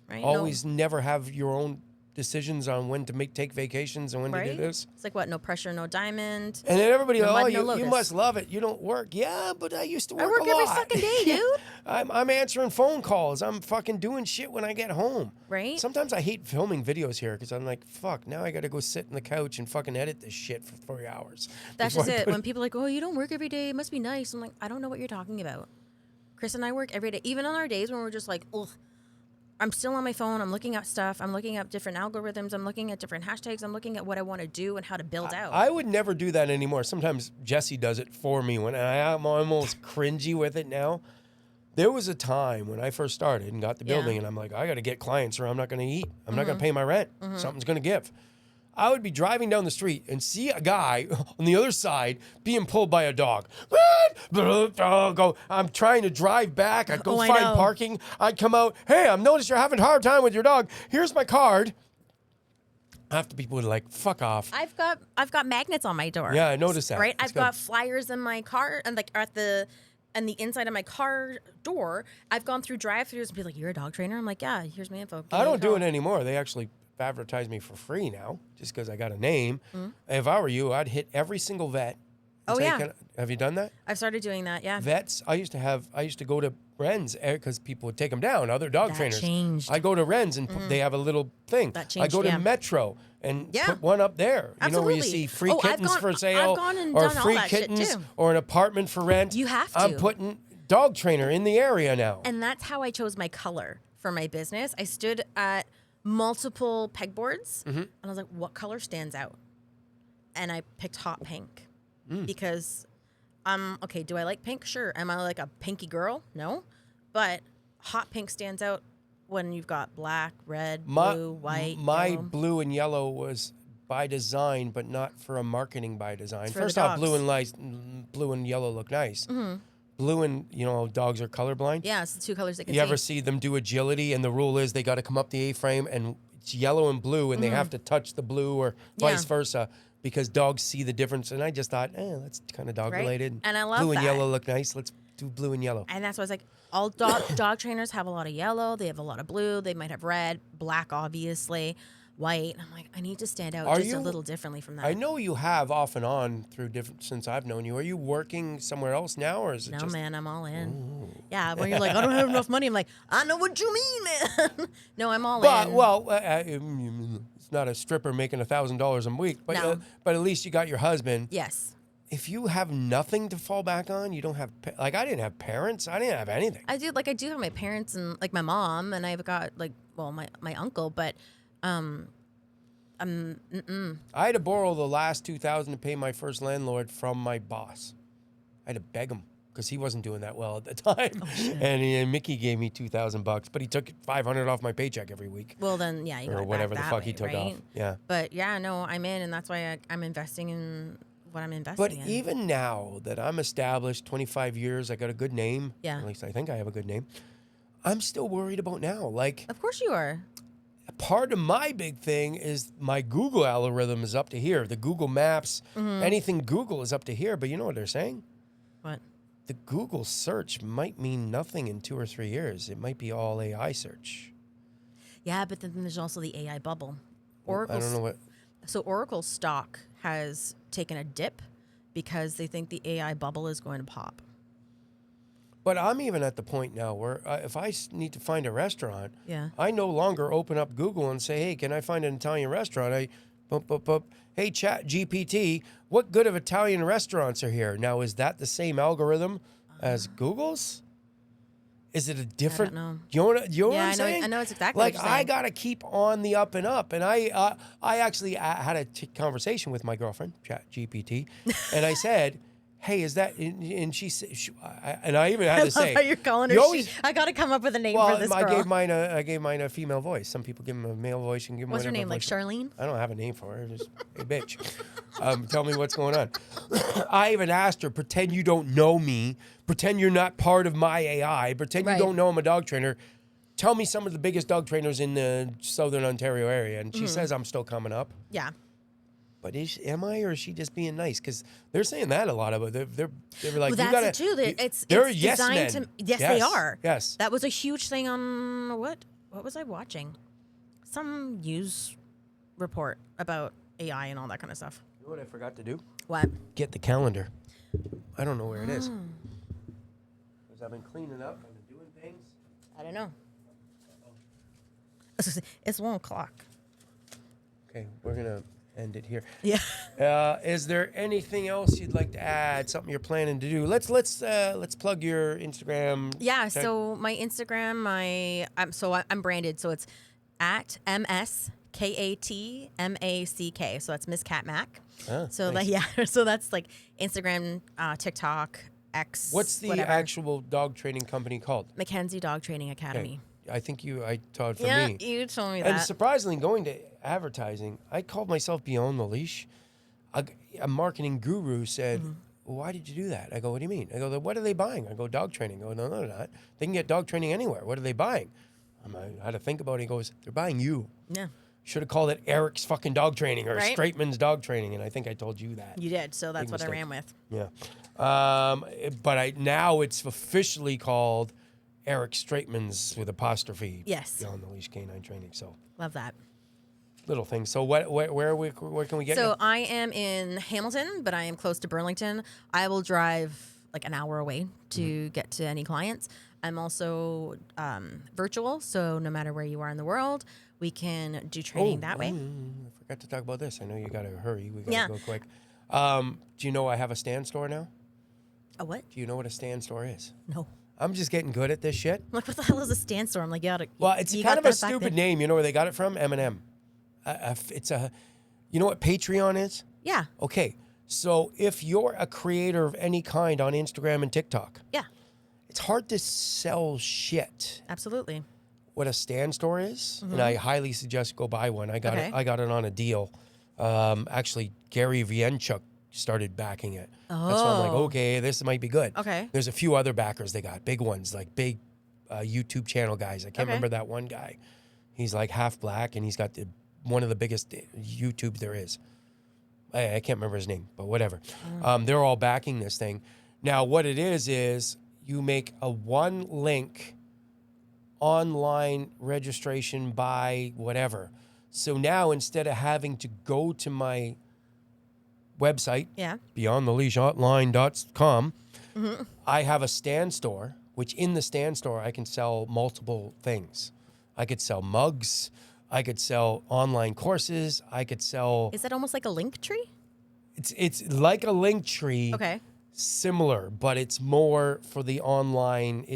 Right? always never have your own decisions on when to take vacations and when No, to do right? this. It's like what? No pressure, no diamond. And then everybody, No oh, mud, no you lotus. must love it. You don't work. Yeah, but I used to work I work a every lot. fucking day, dude. I'm answering phone calls. I'm fucking doing shit when I get home. Right? Sometimes I hate filming videos here because I'm like, fuck, now I got to go sit on the couch and fucking edit this shit for 3 hours. That's before just I it. put When people are like, oh, you don't work every day. It must be nice. I'm like, I don't know what you're talking about. Chris and I work every day. Even on our days when we're just like, ugh, I'm still on my phone. I'm looking at stuff. I'm looking at different algorithms. I'm looking at different hashtags. I'm looking at what I want to do and how to build out. I would never do that anymore. Sometimes Jesse does it for me when I'm almost cringy with it now. There was a time when I first started and got the building, and I'm like, I got to get clients or I'm not going to eat. I'm not going to pay my rent. Something's going to give. I would be driving down the street and see a guy on the other side being pulled by a dog. I'm trying to drive back. I'd go Oh, I find know. parking. I'd come out. Hey, I've noticed you're having a hard time with your dog. Here's my card. After people would like, fuck off. I've got magnets on my door. Yeah, I noticed that. Right? It's I've good. got flyers in my car and like at the inside of my car door. I've gone through drive-throughs and be like, "You're a dog trainer?" I'm like, "Yeah, here's my info." Give I me a don't do call." it anymore. They actually advertise me for free now just because I got a name. Mm-hmm. If I were you, I'd hit every single vet. and Oh, say, yeah. Have you done that? I've started doing that. Yeah. Vets, I used to go to Ren's because people would take them down, other dog That trainers. changed. I go to Ren's and they have a little thing. That I go changed, to yeah. Metro and Yeah. put one up there. You know, where you Absolutely. see free Oh, I've kittens gone- for I've sale gone and or done all free that shit, kittens too. or an apartment for rent. You have I'm to. putting dog trainer in the area now. And that's how I chose my color for my business. I stood at multiple pegboards, Mm-hmm. and I was like, what color stands out? And I picked hot pink Mm. because okay, do I like pink? Sure. Am I like a pinky girl? No. But hot pink stands out when you've got black, red, blue, white, My yellow. blue and yellow was by design, but not for a marketing by design. for First the off, dogs. blue and yellow look nice. Blue and, dogs are colorblind. Yeah, it's the two colors they can You see. ever see them do agility, and the rule is they got to come up the A-frame, and it's yellow and blue, and they have to touch the blue or vice Yeah. versa because dogs see the difference. And I just thought, that's kind of dog Right? related. And I love blue and that. yellow look nice. Let's do blue and yellow. And that's why I was like, all dog trainers have a lot of yellow. They have a lot of blue. They might have red, black, obviously, white. I'm like, I need to stand out Are just you- a little differently from that. I know you have off and on through different since I've known you. Are you working somewhere else now, or is it No, just? man, I'm all in. Yeah, when you're like, I don't have enough money, I'm like, I know what you mean, man. No, I'm all But in. it's not a stripper making $1,000 a week, but No. but at least you got your husband. Yes. If you have nothing to fall back on, you don't have I didn't have parents. I didn't have anything. I do have my parents and like my mom, and I've got my uncle, but I had to borrow the last $2,000 to pay my first landlord from my boss. I had to beg him because he wasn't doing that well at the time. And Mickey gave me $2,000, but he took $500 off my paycheck every week well then yeah, you got or it whatever back the that fuck way, he took right? off. Yeah. But yeah, no, I'm in, and that's why I'm investing in what I'm investing But in. even now that I'm established, 25 years, I got a good name. Yeah. At least I think I have a good name. I'm still worried about now. Like, Of course you are. part of my big thing is my Google algorithm is up to here. The Google Maps, anything Google is up to here. But you know what they're saying? What? The Google search might mean nothing in 2 or 3 years. It might be all AI search. Yeah, but then there's also the AI bubble. I Oracle's don't know what. So Oracle's stock has taken a dip because they think the AI bubble is going to pop. But I'm even at the point now where if I need to find a restaurant, Yeah. I no longer open up Google and say, hey, can I find an Italian restaurant? Hey, Chat GPT, what good of Italian restaurants are here? Now, is that the same algorithm as Google's? Is it a different? know. You know what Yeah, I'm I know- saying? I know it's exactly like what you're I saying. got to keep on the up and up. And I actually had a conversation with my girlfriend, Chat GPT, and I said, hey, is that? And she said, and I even had I to love say, how you're calling her. you always- I got to come up with a name well, for this I girl. gave mine a female voice. Some people give them a male voice. You can give them What's her whatever name? Like voice. Charlene? I don't have a name for her. Just, hey, bitch. Tell me what's going on. I even asked her, pretend you don't know me. Pretend you're not part of my AI. Pretend Right. you don't know I'm a dog trainer. Tell me some of the biggest dog trainers in the Southern Ontario area. And she says I'm still coming up. Yeah. But am I, or is she just being nice? Because they're saying that a lot of it. They're like, Well, you that's gotta, it too. It's they're it's yes designed men. to. Yes, they are. Yes. That was a huge thing on what? What was I watching? Some news report about AI and all that kind of stuff. You know what I forgot to do? What? Get the calendar. I don't know where it is. Because I've been cleaning up, I've been doing things. I don't know. It's 1 o'clock. Okay, we're gonna end it here. Yeah. Is there anything else you'd like to add? Something you're planning to do? Let's plug your Instagram. Yeah. Okay. So my Instagram, I'm branded. So it's at MSKATMACK. So that's Miss Cat Mac. Ah, So nice. so that's like Instagram, TikTok, X. What's the whatever. actual dog training company called? Mackenzie Dog Training Academy. I think I taught for Yeah, me. you told me And that. surprisingly, going to advertising, I called myself Beyond the Leash. A marketing guru said, Mm-hmm. why did you do that? I go, what do you mean? I go, what are they buying? I go, dog training. I go, no, they're not. They can get dog training anywhere. What are they buying? I had to think about it. He goes, they're buying you. Yeah, Should have called it Eric's fucking dog training or Right? Straightman's dog training. And I think I told you that. you did. So that's Big what I mistake. ran with. Yeah. But now it's officially called Eric Straightman's with apostrophe. Yes. Beyond the Leash Canine Training. So Love that. little things. So where can we get So you? I am in Hamilton, but I am close to Burlington. I will drive like an hour away to Mm-hmm. get to any clients. I'm also virtual, so no matter where you are in the world, we can do training that way. I forgot to talk about this. I know you got to hurry. We got to Yeah. go quick. Do you know I have a stand store now? A what? Do you know what a stand store is? No. I'm just getting good at this shit. I'm like, what the hell is a stand store? I'm like, yeah. Well, it's you kind got of a that back stupid there? name. You know where they got it from? Eminem. It's a, you know what Patreon is? Yeah. Okay, so if you're a creator of any kind on Instagram and TikTok, Yeah. it's hard to sell shit. Absolutely. What a stand store is, and I highly suggest go buy one. I got Okay. it. I got it on a deal. Actually, Gary Vaynerchuk started backing it. That's why I'm like, Oh. okay, this might be good. Okay. There's a few other backers they got, big ones, like big YouTube channel guys. I can't Okay. remember that one guy. He's like half black, and he's got one of the biggest YouTube there is. I can't remember his name, but whatever. They're all backing this thing. Now, what it is you make a one link online registration by whatever. So now instead of having to go to my website, Yeah. beyondtheleashonline.com, I have a stand store, which in the stand store, I can sell multiple things. I could sell mugs. I could sell online courses. I could sell, Is that almost like a link tree? it's like a link tree, Okay. similar, but it's more for the online.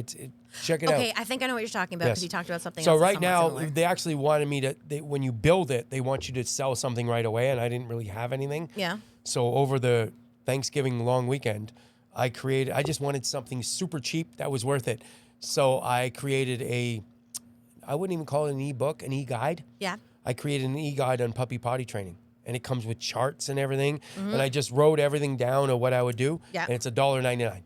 Check it out. Okay, I think I know what you're talking about because Yes. you talked about something So else. that's right now, somewhat similar. they actually wanted me to, when you build it, they want you to sell something right away, and I didn't really have anything. Yeah. So over the Thanksgiving long weekend, I just wanted something super cheap that was worth it. So I created I wouldn't even call it an ebook, an e-guide. Yeah. I created an e-guide on puppy potty training, and it comes with charts and everything. And I just wrote everything down of what I would do, Yeah. and it's $1.99.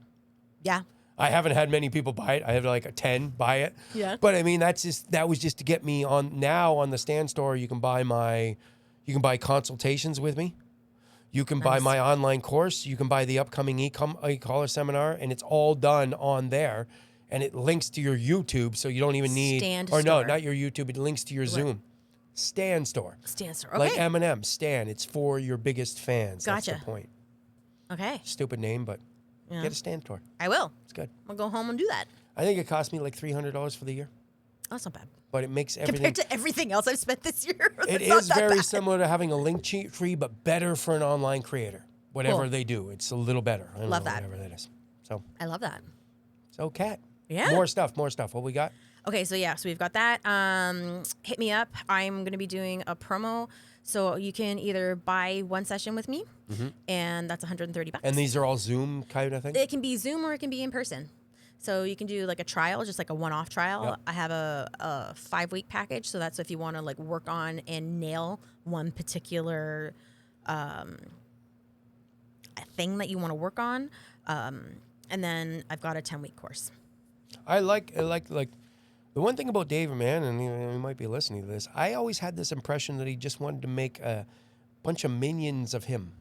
Yeah. I haven't had many people buy it. I have like a 10 buy it. Yeah. But I mean, that was just to get me on. Now on the stand store, you can buy consultations with me. You can buy Nice. my online course. You can buy the upcoming e-collar seminar, and it's all done on there. And it links to your YouTube, so you don't even need, Stand or no, store. not your YouTube. It links to your Zoom. Stand store. Stand store. Okay. Like Eminem, Stan. It's for your biggest fans. That's Gotcha. the point. Okay. Stupid name, but Yeah. get a stand store. I will. It's good. I'll go home and do that. I think it cost me like $300 for the year, That's not bad. but it makes everything. Compared to everything else I've spent this year. It it's not is that very bad. similar to having a link tree, but better for an online creator. Whatever Cool. they do, it's a little better. I don't Love know, that. Whatever that is. I love that. So, Kat. Yeah. More stuff. What we got? Okay, so we've got that. Hit me up. I'm going to be doing a promo. So you can either buy one session with me, and that's $130. And these are all Zoom kind of thing? It can be Zoom or it can be in person. So you can do like a trial, just like a one-off trial. Yep. I have a 5-week package, so that's if you want to like work on and nail one particular thing that you want to work on. And then I've got a 10-week course. I like the one thing about David, man, and you might be listening to this. I always had this impression that he just wanted to make a bunch of minions of him.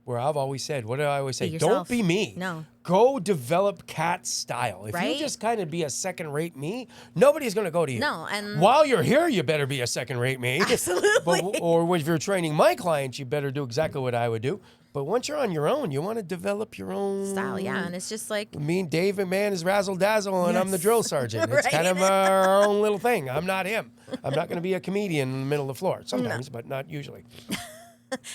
Where I've always said, what do I always say? Don't yourself. be me. No. Go develop Kat's style. If you Right? just kind of be a second-rate me, nobody's going to go to you. No, and- while you're here, you better be a second-rate me. Absolutely. Or if you're training my clients, you better do exactly what I would do. But once you're on your own, you want to develop your own Style, yeah, and it's just like Me and David, man, is razzle dazzle, and I'm the Yes. drill sergeant. It's kind Right. of our own little thing. I'm not him. I'm not going to be a comedian in the middle of the floor. Sometimes, but not usually.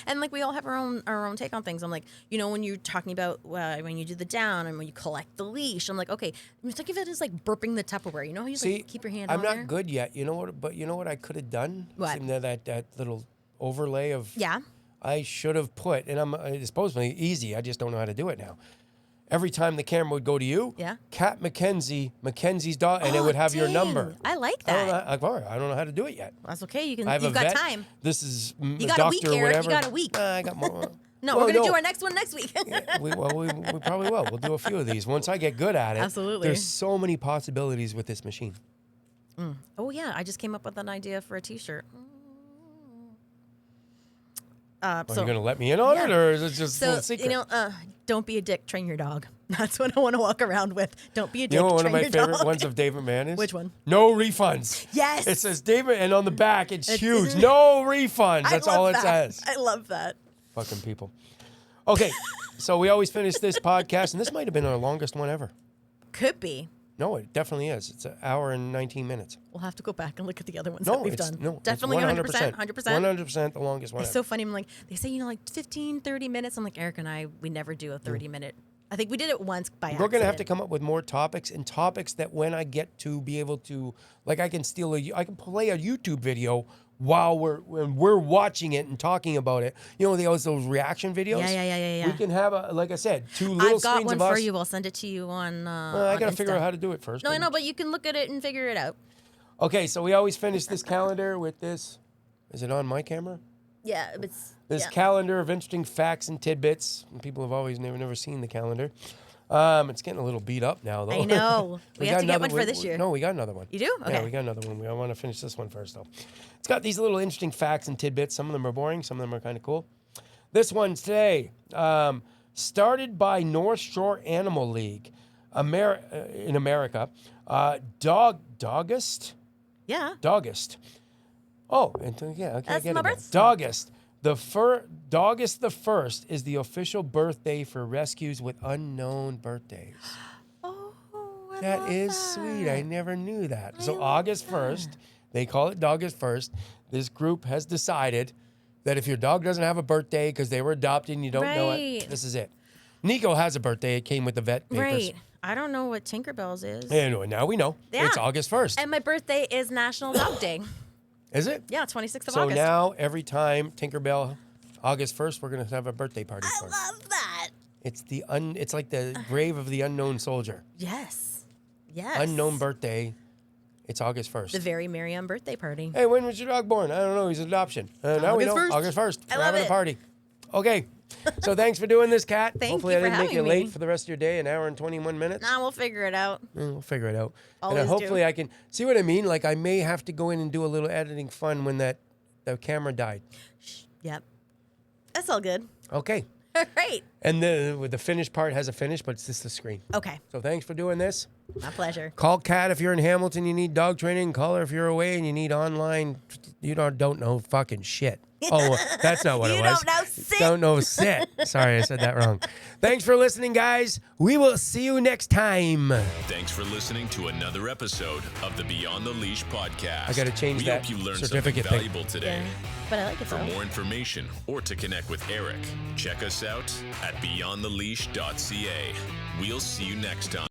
and like we all have our own take on things. I'm like, when you're talking about when you do the down and when you collect the leash, I'm like, okay, think of it as like burping the Tupperware. You know how you See, like, keep your hand I'm on not there? good yet. You know what? But you know what I could have done? What? See, that little overlay of. Yeah. I should have put, and it's supposedly easy. I just don't know how to do it now. Every time the camera would go to you, Yeah. Kat McKenzie, Mackenzie's daughter, and it would have your dang. number. I like I don't, that. know, I don't know how to do it yet. That's okay. You can. I have You've a got vet. time. This is You got a week, doctor, Eric. You whatever. got a week. I got more. No, Well, we're gonna do our next one next week. we probably will. We'll do a few of these. Once I get good at it, Absolutely. there's so many possibilities with this machine. Oh yeah, I just came up with an idea for a T-shirt. Are you going to let me in on it, or is it just a So little secret? don't be a dick. Train your dog. That's what I want to walk around with. Don't be a dick. You know what one of train my your favorite dog. ones of David Mann is? Which one? No refunds. Yes. It says David, and on the back it's huge. No refunds. I That's love all it that. says. I love that. Fucking people. Okay, so we always finish this podcast, and this might have been our longest one ever. Could be. No, it definitely is. It's an hour and 19 minutes. We'll have to go back and look at the other ones No, that we've it's done. no, Definitely it's 100%. 100%. 100% the longest one. It's ever. so funny. I'm like, they say, like 15, 30 minutes. I'm like, Eric and I, we never do a 30-minute I think we did it once by accident. We're going to have to come up with more topics, and topics that when I get to be able to, like, I can play a YouTube video while when we're watching it and talking about it. You know, those reaction videos. Yeah. We can have like I said, 2 little I've got screens one of us. for you. I'll send it to you on. I got to figure out how to do it first. No, I know, but you can look at it and figure it out. Okay, so we always finish this calendar with this. Is it on my camera? Yeah, it's This calendar of interesting facts and tidbits. And people have always never seen the calendar. It's getting a little beat up now, though. I know. we have to get one another- for this year. No, we got another one. You do? Okay. Yeah, we got another one. I want to finish this one first, though. It's got these little interesting facts and tidbits. Some of them are boring. Some of them are kind of cool. This one today, started by North Shore Animal League in America. Dogist? Yeah. Dogist. Oh, okay, I That's get my it now. birthday. Dogist. Dogist the 1st is the official birthday for rescues with unknown birthdays. Oh, I That love is that. sweet. I never knew that. So love August 1st, they call it Dogist 1st. This group has decided that if your dog doesn't have a birthday because they were adopted and you don't know it, Right. this is it. Nico has a birthday. It came with the vet papers. Right. I don't know what Tinkerbell's is. Anyway, now we know. Yeah. It's August 1st. And my birthday is National Dog Day. Is it? Yeah, 26th of So August. now every time Tinkerbell, August 1st, we're going to have a birthday party for her. I love that. It's like the grave of the unknown soldier. Yes. Yes. Unknown birthday. It's August 1st. The very Miriam birthday party. Hey, when was your dog born? I don't know. He's an adoption. Now we know. August 1st. August 1st. I We're love having a it. party. Okay. So thanks for doing this, Kat. Thank Hopefully you I for didn't make you having late me. for the rest of your day, an hour and 21 minutes. Nah, we'll figure it out. We'll figure it out. Always and do. hopefully I can see what I mean. Like I may have to go in and do a little editing fun when the camera died. Yep. That's all good. Okay. All right. And the finished part has a finish, but it's just the screen. Okay. So thanks for doing this. My pleasure. Call Kat if you're in Hamilton, you need dog training. Call her if you're away and you need online. You don't know fucking shit. Oh, that's not what You it was. don't know shit. Don't know shit. Sorry, I said that wrong. Thanks for listening, guys. We will see you next time. Thanks for listening to another episode of the Beyond the Leash podcast. I gotta change we that hope you learned certificate something thing. valuable today. Yeah. But I like it For though. more information or to connect with Eric, check us out at beyondtheleash.ca. We'll see you next time.